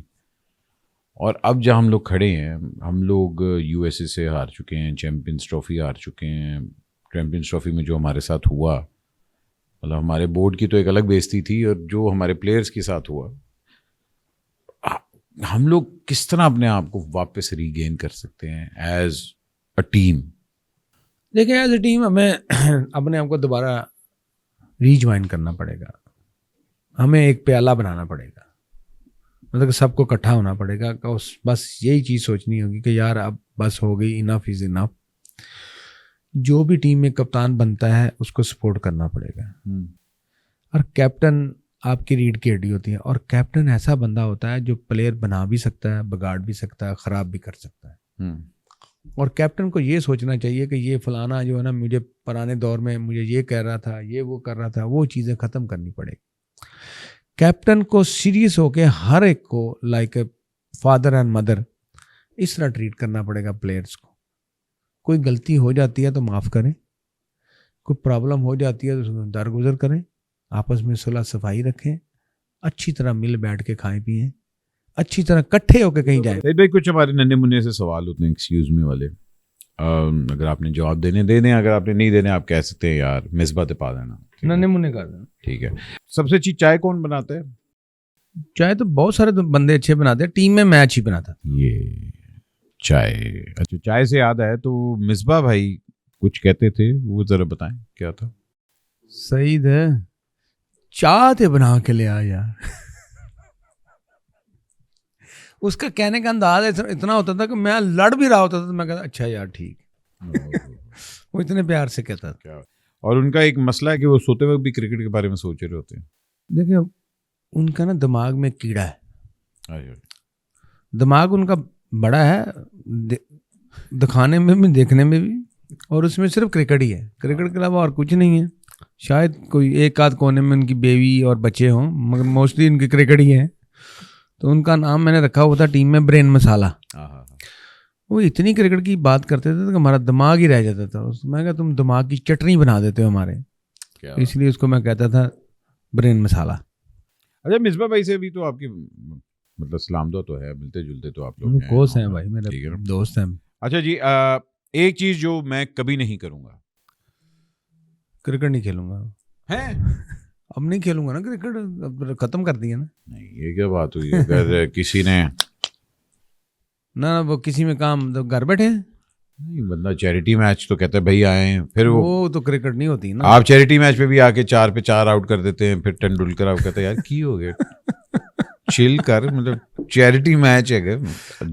اور اب جہاں ہم لوگ کھڑے ہیں، ہم لوگ USA سے ہار چکے ہیں، چیمپئنز ٹرافی ہار چکے ہیں. چیمپئنز ٹرافی میں جو ہمارے ساتھ ہوا، مطلب ہمارے بورڈ کی تو ایک الگ بےزتی تھی، اور جو ہمارے پلیئرز کے ساتھ ہوا، ہم لوگ کس طرح اپنے آپ کو واپس ری گین کر سکتے ہیں ایز اے ٹیم؟ دیکھیں ایز اے ٹیم ہمیں اپنے آپ کو دوبارہ ری جوائن کرنا پڑے گا. ہمیں ایک پیالہ بنانا پڑے گا، مطلب کہ سب کو اکٹھا ہونا پڑے گا. بس یہی چیز سوچنی ہوگی کہ یار اب بس ہو گئی، انف از انف. جو بھی ٹیم میں کپتان بنتا ہے اس کو سپورٹ کرنا پڑے گا. اور کیپٹن آپ کی ریڑھ کی ہڈی ہوتی ہے، اور کیپٹن ایسا بندہ ہوتا ہے جو پلیئر بنا بھی سکتا ہے، بگاڑ بھی سکتا ہے، خراب بھی کر سکتا ہے. اور کیپٹن کو یہ سوچنا چاہیے کہ یہ فلانا جو ہے نا مجھے پرانے دور میں مجھے یہ کہہ رہا تھا، یہ وہ کر رہا تھا، وہ چیزیں ختم کرنی پڑے گی. کیپٹن کو سیریس ہو کے ہر ایک کو like a father and mother اس طرح ٹریٹ کرنا پڑے گا پلیئرس کو. کوئی غلطی ہو جاتی ہے تو معاف کریں، کوئی پرابلم ہو جاتی ہے تو درگزر کریں، آپس میں صلح صفائی رکھیں، اچھی طرح مل بیٹھ کے کھائیں پئیں، اچھی طرح کٹھے ہو کے کہیں جائیں. بھائی کچھ ہمارے ننے منع سے سوال ہوتے ہیں ایکسکیوز می والے، اگر آپ نے جواب دینے دے دیں، اگر آپ نے نہیں دینے آپ کہہ سکتے ہیں یار مصباح تے پا دینا. ننے منع کر دیں. ٹھیک ہے. سب سے اچھی چائے کون بناتا ہے؟ چائے تو بہت سارے بندے اچھے بناتے ہیں، ٹیم میں میچ ہی بناتا. یہ چائے، اچھا چائے سے یاد ہے تو مصباح بھائی کچھ کہتے تھے، وہ ذرا بتائیں کیا تھا؟ سعید ہے چائے بنا کے لے آ یار. اس کا کہنے کا انداز اتنا ہوتا تھا کہ میں لڑ بھی رہا ہوتا تھا تو میں کہتا اچھا یار ٹھیک. وہ اتنے پیار سے کہتا تھا. اور ان کا ایک مسئلہ ہے کہ وہ سوتے وقت بھی کرکٹ کے بارے میں سوچ رہے ہوتے ہیں. دیکھیں ان کا نا دماغ میں کیڑا ہے، دماغ ان کا بڑا ہے، دکھانے میں بھی دیکھنے میں بھی، اور اس میں صرف کرکٹ ہی ہے، کرکٹ کے علاوہ اور کچھ نہیں ہے. شاید کوئی ایک آدھ کونے میں ان کی بیوی اور بچے ہوں، مگر موسٹلی ان کی کرکٹ ہی ہے. تو ان کا نام میں نے رکھا ہوا تھا ٹیم میں برین مسالہ. وہ اتنی کرکٹ کی بات کرتے تھے کہ ہمارا دماغ ہی رہ جاتا تھا. میں کہا تم دماغ کی چٹنی بنا دیتے ہو ہمارے، اس لیے اس کو میں کہتا تھا برین مسالہ. اچھا مصباح بھائی سے بھی تو آپ کی مطلب سلام دعا تو ہے، ملتے جلتے تو آپ لوگ دوست ہیں بھائی، میرے دوست ہیں. اچھا جی، ایک چیز جو میں کبھی نہیں کروں گا، کرکٹ نہیں کھیلوں گا. ہے اب نہیں کھیلوں گا نا کرکٹ، اب ختم کر دیا نا. نہیں یہ کیا بات ہوئی؟ اگر کسی نے نہ وہ کسی میں کام تو گھر بیٹھے نہیں، بندہ چیریٹی میچ تو کہتا ہے بھائی آئیں، پھر وہ تو کرکٹ نہیں ہوتی نا. آپ چیریٹی میچ پہ بھی آ کے 4 پہ 4 آؤٹ کر دیتے ہیں، پھر ٹنڈولکر آپ کہتے ہیں یار کی ہو گیا چل کر، مطلب چیریٹی میچ ہے.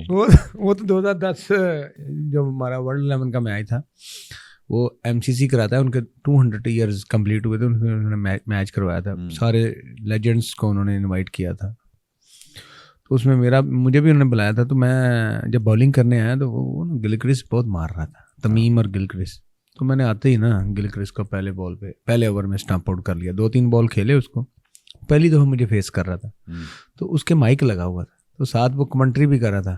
وہ تو 2010 جو ہمارا ورلڈ 11 کا میچ تھا، وہ MCC کراتا ہے، ان کے 200 ایئرز کمپلیٹ ہوئے تھے، انہوں نے میچ کروایا تھا، سارے لیجنڈس کو انہوں نے انوائٹ کیا تھا. تو اس میں مجھے بھی انہوں نے بلایا تھا. تو میں جب بالنگ کرنے آیا تو وہ گلکرس بہت مار رہا تھا، تمیم اور گلکرس. تو میں نے آتے ہی نا گلکرس کو پہلے بال پہ پہلے اوور میں اسٹمپ آؤٹ کر لیا. 2-3 بال کھیلے اس کو، پہلی دفعہ مجھے فیس کر رہا تھا. تو اس کے مائک لگا ہوا تھا، تو ساتھ وہ کمنٹری بھی کر رہا تھا.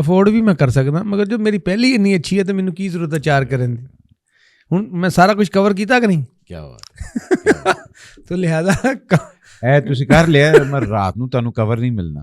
ਅਫੋਰਡ ਵੀ ਮੈਂ ਕਰ ਸਕਦਾ, ਮਗਰ ਜੋ ਮੇਰੀ ਪਹਿਲੀ ਇੰਨੀ ਅੱਛੀ ਹੈ ਤੇ ਮੈਨੂੰ ਕੀ ਜ਼ਰੂਰਤ ਹੈ 4 ਕਰਨ ਦੀ. ਹੁਣ ਮੈਂ ਸਾਰਾ ਕੁਝ ਕਵਰ ਕੀਤਾ ਕਿ ਨਹੀਂ? ਕੀ ਬਾਤ. ਤੋ ਲਿਹਾਜ਼ਾ ਐ ਤੁਸੀਂ ਕਰ ਲਿਆ, ਮੈਂ ਰਾਤ ਨੂੰ ਤੁਹਾਨੂੰ ਕਵਰ ਨਹੀਂ ਮਿਲਣਾ.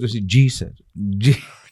ਤੁਸੀਂ ਜੀ ਸਰ ਜੀ.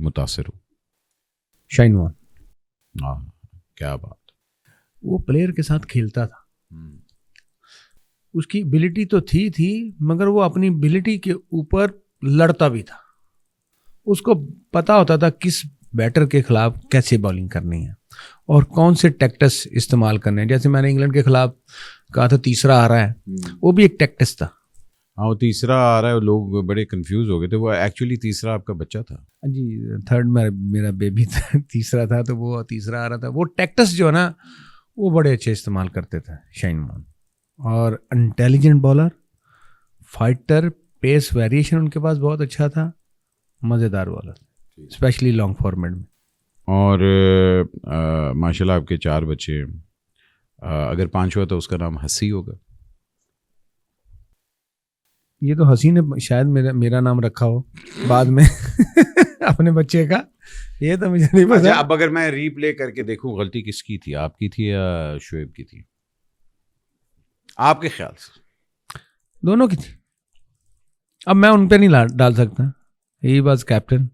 متاثر ہو؟ شائن وان. ہاں کیا بات. وہ پلیئر کے ساتھ کھیلتا تھا, اس کی ابیلٹی تو تھی مگر وہ اپنی ابیلٹی کے اوپر لڑتا بھی تھا. اس کو پتا ہوتا تھا کس بیٹر کے خلاف کیسے بالنگ کرنی ہے اور کون سے ٹیکٹس استعمال کرنے ہیں. جیسے میں نے انگلینڈ کے خلاف کہا تھا تیسرا آ رہا ہے, وہ بھی ایک ٹیکٹس تھا. ہاں وہ تیسرا آ رہا ہے, لوگ بڑے کنفیوز ہو گئے تھے. وہ ایکچولی تیسرا آپ کا بچہ تھا جی, تھرڈ میرا بیبی تھا, تیسرا تھا تو وہ تیسرا آ رہا تھا. وہ ٹیکٹس جو ہے نا وہ بڑے اچھے استعمال کرتے تھے شائن وان. اور intelligent bowler, fighter, pace variation ان کے پاس بہت اچھا تھا, مزیدار بالر اسپیشلی لانگ فارمیٹ میں. اور ماشاء اللہ آپ کے 4 بچے, اگر 5واں تو اس کا نام ہنسی ہوگا. یہ تو ہنسی نے شاید میرا نام رکھا ہو بعد میں اپنے بچے کا, یہ تو مجھے نہیں پتا. اب اگر میں ری پلے کر کے دیکھوں غلطی کس کی تھی, آپ کی تھی یا شعیب کی تھی آپ کے خیال سے؟ دونوں کی تھی. اب میں ان پہ نہیں ڈال سکتا, یہی بات کیپٹن,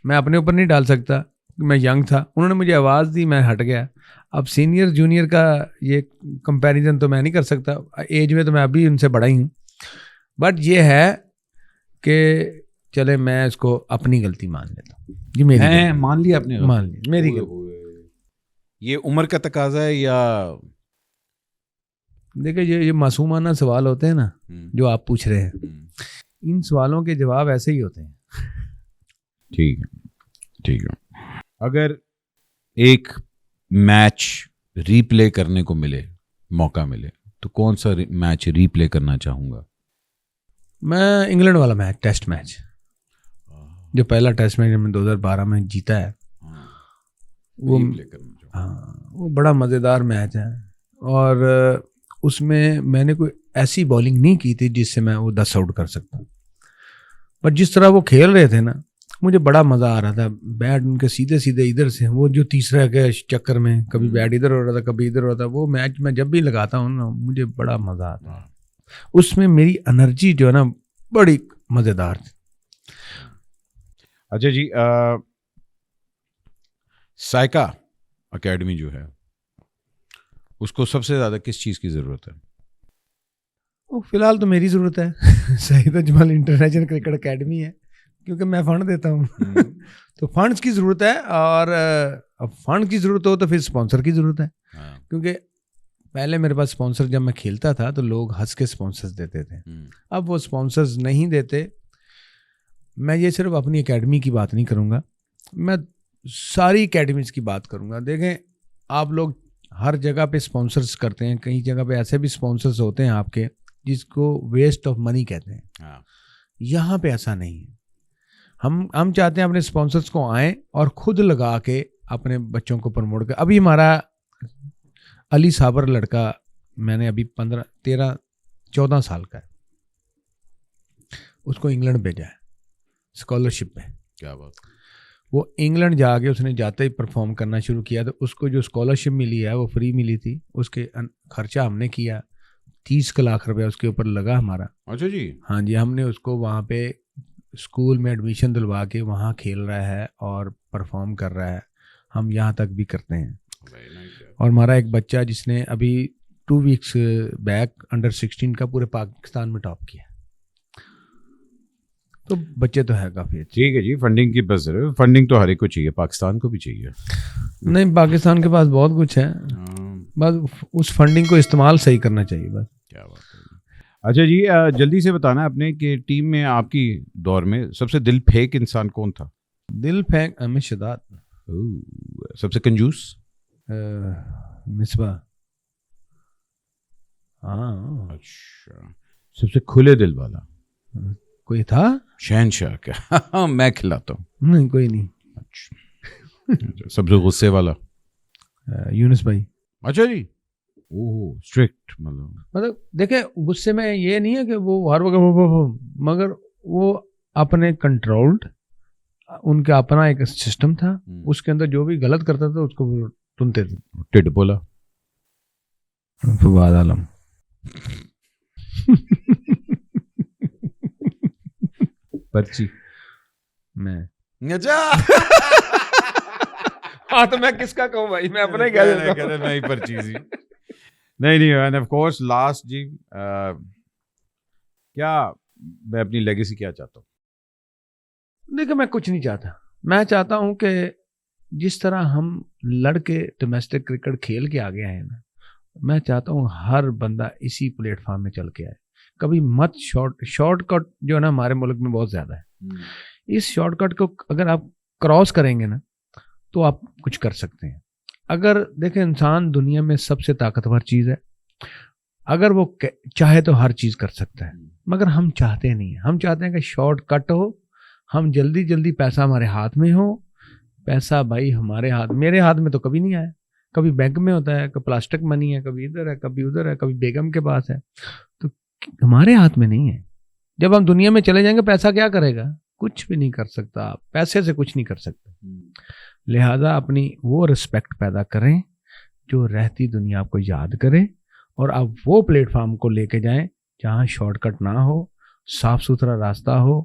میں اپنے اوپر نہیں ڈال سکتا. میں ینگ تھا, انہوں نے مجھے آواز دی, میں ہٹ گیا. اب سینئر جونیئر کا یہ کمپیریزن تو میں نہیں کر سکتا, ایج میں تو میں ابھی ان سے بڑا ہی ہوں. بٹ یہ ہے کہ چلے میں اس کو اپنی غلطی مان لیتا ہوں. جی میری مان لیا آپ نے, مان لی میری غلطی. یہ عمر کا تقاضا ہے یا دیکھیں یہ معصومانہ سوال ہوتے ہیں نا جو آپ پوچھ رہے ہیں, ان سوالوں کے جواب ایسے ہی ہوتے ہیں. ٹھیک ہے. اگر ایک میچ ری پلے کرنے کو ملے, موقع ملے, تو کون سا میچ ری پلے کرنا چاہوں گا؟ میں انگلینڈ والا میچ, ٹیسٹ میچ, جو پہلا ٹیسٹ میچ میں 2012 میں جیتا ہے, وہ بڑا مزیدار میچ ہے. اور اس میں نے کوئی ایسی بالنگ نہیں کی تھی جس سے میں وہ 10 آؤٹ کر سکتا. پر جس طرح وہ کھیل رہے تھے نا, مجھے بڑا مزہ آ رہا تھا. بیٹ ان کے سیدھے ادھر سے, وہ جو تیسرا کے چکر میں کبھی بیٹ ادھر ہو رہا تھا کبھی ادھر ہو رہا تھا. وہ میچ میں جب بھی لگاتا ہوں نا مجھے بڑا مزہ آتا ہے. اس میں میری انرجی جو ہے نا بڑی مزیدار تھی. اچھا جی, سائیکا اکیڈمی جو ہے اس کو سب سے زیادہ کس چیز کی ضرورت ہے؟ فی الحال تو میری ضرورت ہے. Saeed Ajmal international cricket academy ہے کیونکہ میں فنڈ دیتا ہوں. تو فنڈس کی ضرورت ہے, اور اب فنڈ کی ضرورت ہو تو پھر اسپانسر کی ضرورت ہے. کیونکہ پہلے میرے پاس اسپانسر جب میں کھیلتا تھا تو لوگ ہنس کے اسپانسرز دیتے تھے, اب وہ اسپانسرز نہیں دیتے. میں یہ صرف اپنی اکیڈمی کی بات نہیں کروں گا, میں ساری اکیڈمیز کی بات کروں گا. دیکھیں آپ لوگ ہر جگہ پہ اسپانسرز کرتے ہیں, کئی جگہ پہ ایسے بھی اسپانسرز ہوتے ہیں آپ کے جس کو ویسٹ آف منی کہتے ہیں. یہاں پہ ایسا نہیں ہے. ہم چاہتے ہیں اپنے اسپانسرز کو آئیں اور خود لگا کے اپنے بچوں کو پروموٹ کریں. ابھی ہمارا علی صابر لڑکا, میں نے ابھی 14 سال کا ہے, اس کو انگلینڈ بھیجا ہے اسکالرشپ پہ. کیا بات. وہ انگلینڈ جا کے اس نے جاتے ہی پرفارم کرنا شروع کیا. تو اس کو جو اسکالرشپ ملی ہے وہ فری ملی تھی. اس کے خرچہ ہم نے کیا, 30 لاکھ روپے اس کے اوپر لگا ہمارا. اچھا جی. ہاں جی, ہم نے اس کو وہاں پہ اسکول میں ایڈمیشن دلوا کے وہاں کھیل رہا ہے اور پرفارم کر رہا ہے. ہم یہاں تک بھی کرتے ہیں. اور ہمارا ایک بچہ جس نے ابھی 2 ویکس بیک انڈر 16 کا پورے پاکستان میں ٹاپ کیا. تو بچے تو ہے کافی اچھے. ٹھیک ہے جی, فنڈنگ کی بس فنڈنگ تو ہر ایک کو چاہیے, پاکستان کو بھی چاہیے. نہیں, پاکستان کے پاس بہت کچھ ہے, بس اس فنڈنگ کو استعمال صحیح کرنا چاہیے بس. کیا بات ہے. اچھا جی, جلدی سے بتانا اپنے کہ ٹیم میں آپ کی دور میں سب سے دل پھینک انسان کون تھا؟ دل پھینک احمد شہزاد. سب سے کنجوس؟ مصباح. ہاں. اچھا. سب سے کھلے دل والا کوئی تھا؟ شہنشاہ. کیا میں کھلاتا ہوں. نہیں کوئی نہیں. اچھا. سب سے غصے والا؟ یونس بھائی. اچھا جی. اوہ اسٹرکٹ. مطلب دیکھیں غصے میں یہ نہیں ہے کہ وہ ہر وقت, مگر وہ اپنے کنٹرولڈ, ان کا اپنا ایک سسٹم تھا, اس کے اندر جو بھی غلط کرتا تھا اس کو سنتے تھے. ٹڈ بولا؟ فواد عالم. پرچی؟ میں اچھا ہاں تو میں کس کا کہوں بھائی, میں اپنا ہی کہہ دیتا ہوں. میں ہی پر چیز ہی نہیں اینڈ آف کورس لاسٹ جی کیا میں اپنی لیگیسی کیا چاہتا ہوں؟ دیکھیں میں کچھ نہیں چاہتا. میں چاہتا ہوں کہ جس طرح ہم لڑکے ڈومیسٹک کرکٹ کھیل کے آگے آئے نا, میں چاہتا ہوں ہر بندہ اسی پلیٹ فارم میں چل کے آئے. کبھی مت شارٹ کٹ جو ہے نا ہمارے ملک میں بہت زیادہ ہے. اس شارٹ کٹ کو اگر آپ کراس کریں گے نا تو آپ کچھ کر سکتے ہیں. اگر دیکھیں انسان دنیا میں سب سے طاقتور چیز ہے, اگر وہ چاہے تو ہر چیز کر سکتا ہے, مگر ہم چاہتے نہیں ہیں. ہم چاہتے ہیں کہ شارٹ کٹ ہو, ہم جلدی پیسہ ہمارے ہاتھ میں ہو. پیسہ بھائی ہمارے ہاتھ, میرے ہاتھ میں تو کبھی نہیں آیا. کبھی بینک میں ہوتا ہے, کبھی پلاسٹک منی ہے, کبھی ادھر ہے, کبھی ادھر ہے, کبھی بیگم کے پاس ہے. تو ہمارے ہاتھ میں نہیں ہے. جب ہم دنیا میں چلے جائیں گے پیسہ کیا کرے گا؟ کچھ بھی نہیں کر سکتا. آپ پیسے سے کچھ نہیں کر سکتے. لہذا اپنی وہ رسپیکٹ پیدا کریں جو رہتی دنیا آپ کو یاد کرے, اور آپ وہ پلیٹ فارم کو لے کے جائیں جہاں شارٹ کٹ نہ ہو, صاف ستھرا راستہ ہو,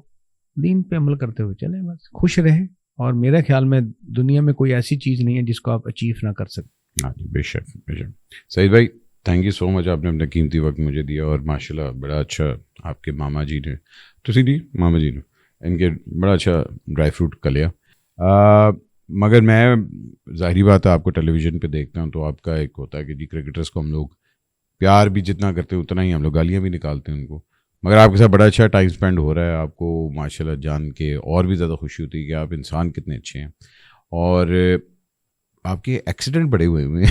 دین پہ عمل کرتے ہوئے چلیں, بس خوش رہیں. اور میرے خیال میں دنیا میں کوئی ایسی چیز نہیں ہے جس کو آپ اچیو نہ کر سکتے. ہاں جی, بے شک بے شک. سعید بھائی تھینک یو سو مچ, آپ نے اپنا قیمتی وقت مجھے دیا, اور ماشاء اللہ بڑا اچھا آپ کے ماما جی نے ماما جی نے ان کے بڑا اچھا ڈرائی فروٹ کا لیا. مگر میں ظاہری بات ہے آپ کو ٹیلی ویژن پہ دیکھتا ہوں تو آپ کا ایک ہوتا ہے کہ جی کرکٹرز کو ہم لوگ پیار بھی جتنا کرتے ہیں اتنا ہی ہم لوگ گالیاں بھی نکالتے ہیں ان کو. مگر آپ کے ساتھ بڑا اچھا ٹائم اسپینڈ ہو رہا ہے. آپ کو ماشاء اللہ جان کے اور بھی زیادہ خوشی ہوتی ہے کہ آپ انسان کتنے اچھے ہیں. اور آپ کے ایکسیڈنٹ بڑے ہوئے ہیں میں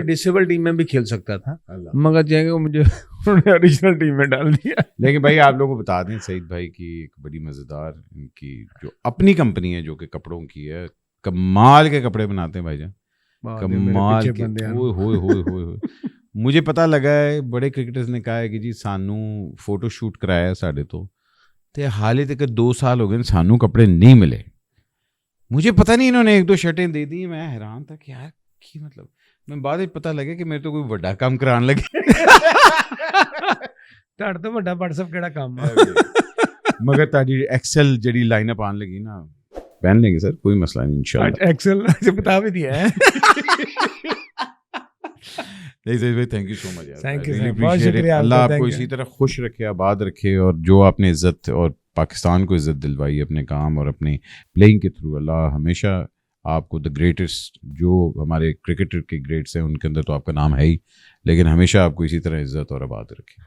ڈسیبل ٹیم میں بھی کھیل سکتا تھا, مگر جائیں گے مجھے اوریجنل ٹیم میں ڈال دیا. لیکن بھائی آپ لوگوں کو بتا دیں سعید بھائی کی ایک بڑی مزیدار ان کی جو اپنی کمپنی ہے جو کہ کپڑوں کی ہے, کمال کے کپڑے بناتے ہیں بھائی جان, کمال کے. ہوئے مجھے پتہ لگا ہے بڑے کرکٹرز نے کہا ہے کہ جی سانو فوٹو شوٹ کرایا ساڈے تو حالے تک 2 سال ہو گئے سانو کپڑے نہیں ملے. مجھے پتہ نہیں انہوں نے 1-2 شرٹیں دے دی. میں حیران تھا کہ یار کی مطلب, میں بعد میں پتہ لگا کہ میرے تو کوئی بڑا کام کران لگے. تڑ تو بڑا WhatsApp کیڑا کام ہے. مگر تاڑی ایکسل جڑی لائن اپ آن لگی نا, پہن لیں گے سر, کوئی مسئلہ نہیں انشاءاللہ. ایکسل بتا بھی دیا ہے. نہیں سعید بھائی thank you so much, thank you, بہت شکریہ. اللہ آپ کو اسی طرح خوش رکھے, آباد رکھے, اور جو آپ نے عزت اور پاکستان کو عزت دلوائی اپنے کام اور اپنے پلینگ کے تھرو, اللہ ہمیشہ آپ کو دا گریٹسٹ جو ہمارے کرکٹر کے گریٹس ہیں ان کے اندر تو آپ کا نام ہے ہی, لیکن ہمیشہ آپ کو اسی طرح عزت اور آباد رکھے.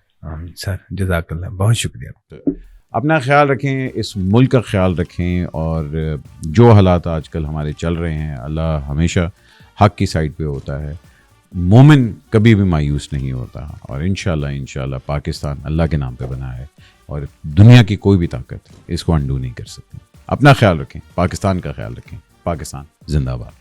سر جزاک اللہ, بہت شکریہ. اپنا خیال رکھیں, اس ملک کا خیال رکھیں, اور جو حالات آج کل ہمارے چل رہے ہیں اللہ ہمیشہ حق کی سائڈ پہ ہوتا ہے. مومن کبھی بھی مایوس نہیں ہوتا, اور انشاءاللہ پاکستان اللہ کے نام پہ بنا ہے, اور دنیا کی کوئی بھی طاقت اس کو انڈو نہیں کر سکتی. اپنا خیال رکھیں, پاکستان کا خیال رکھیں. پاکستان زندہ باد.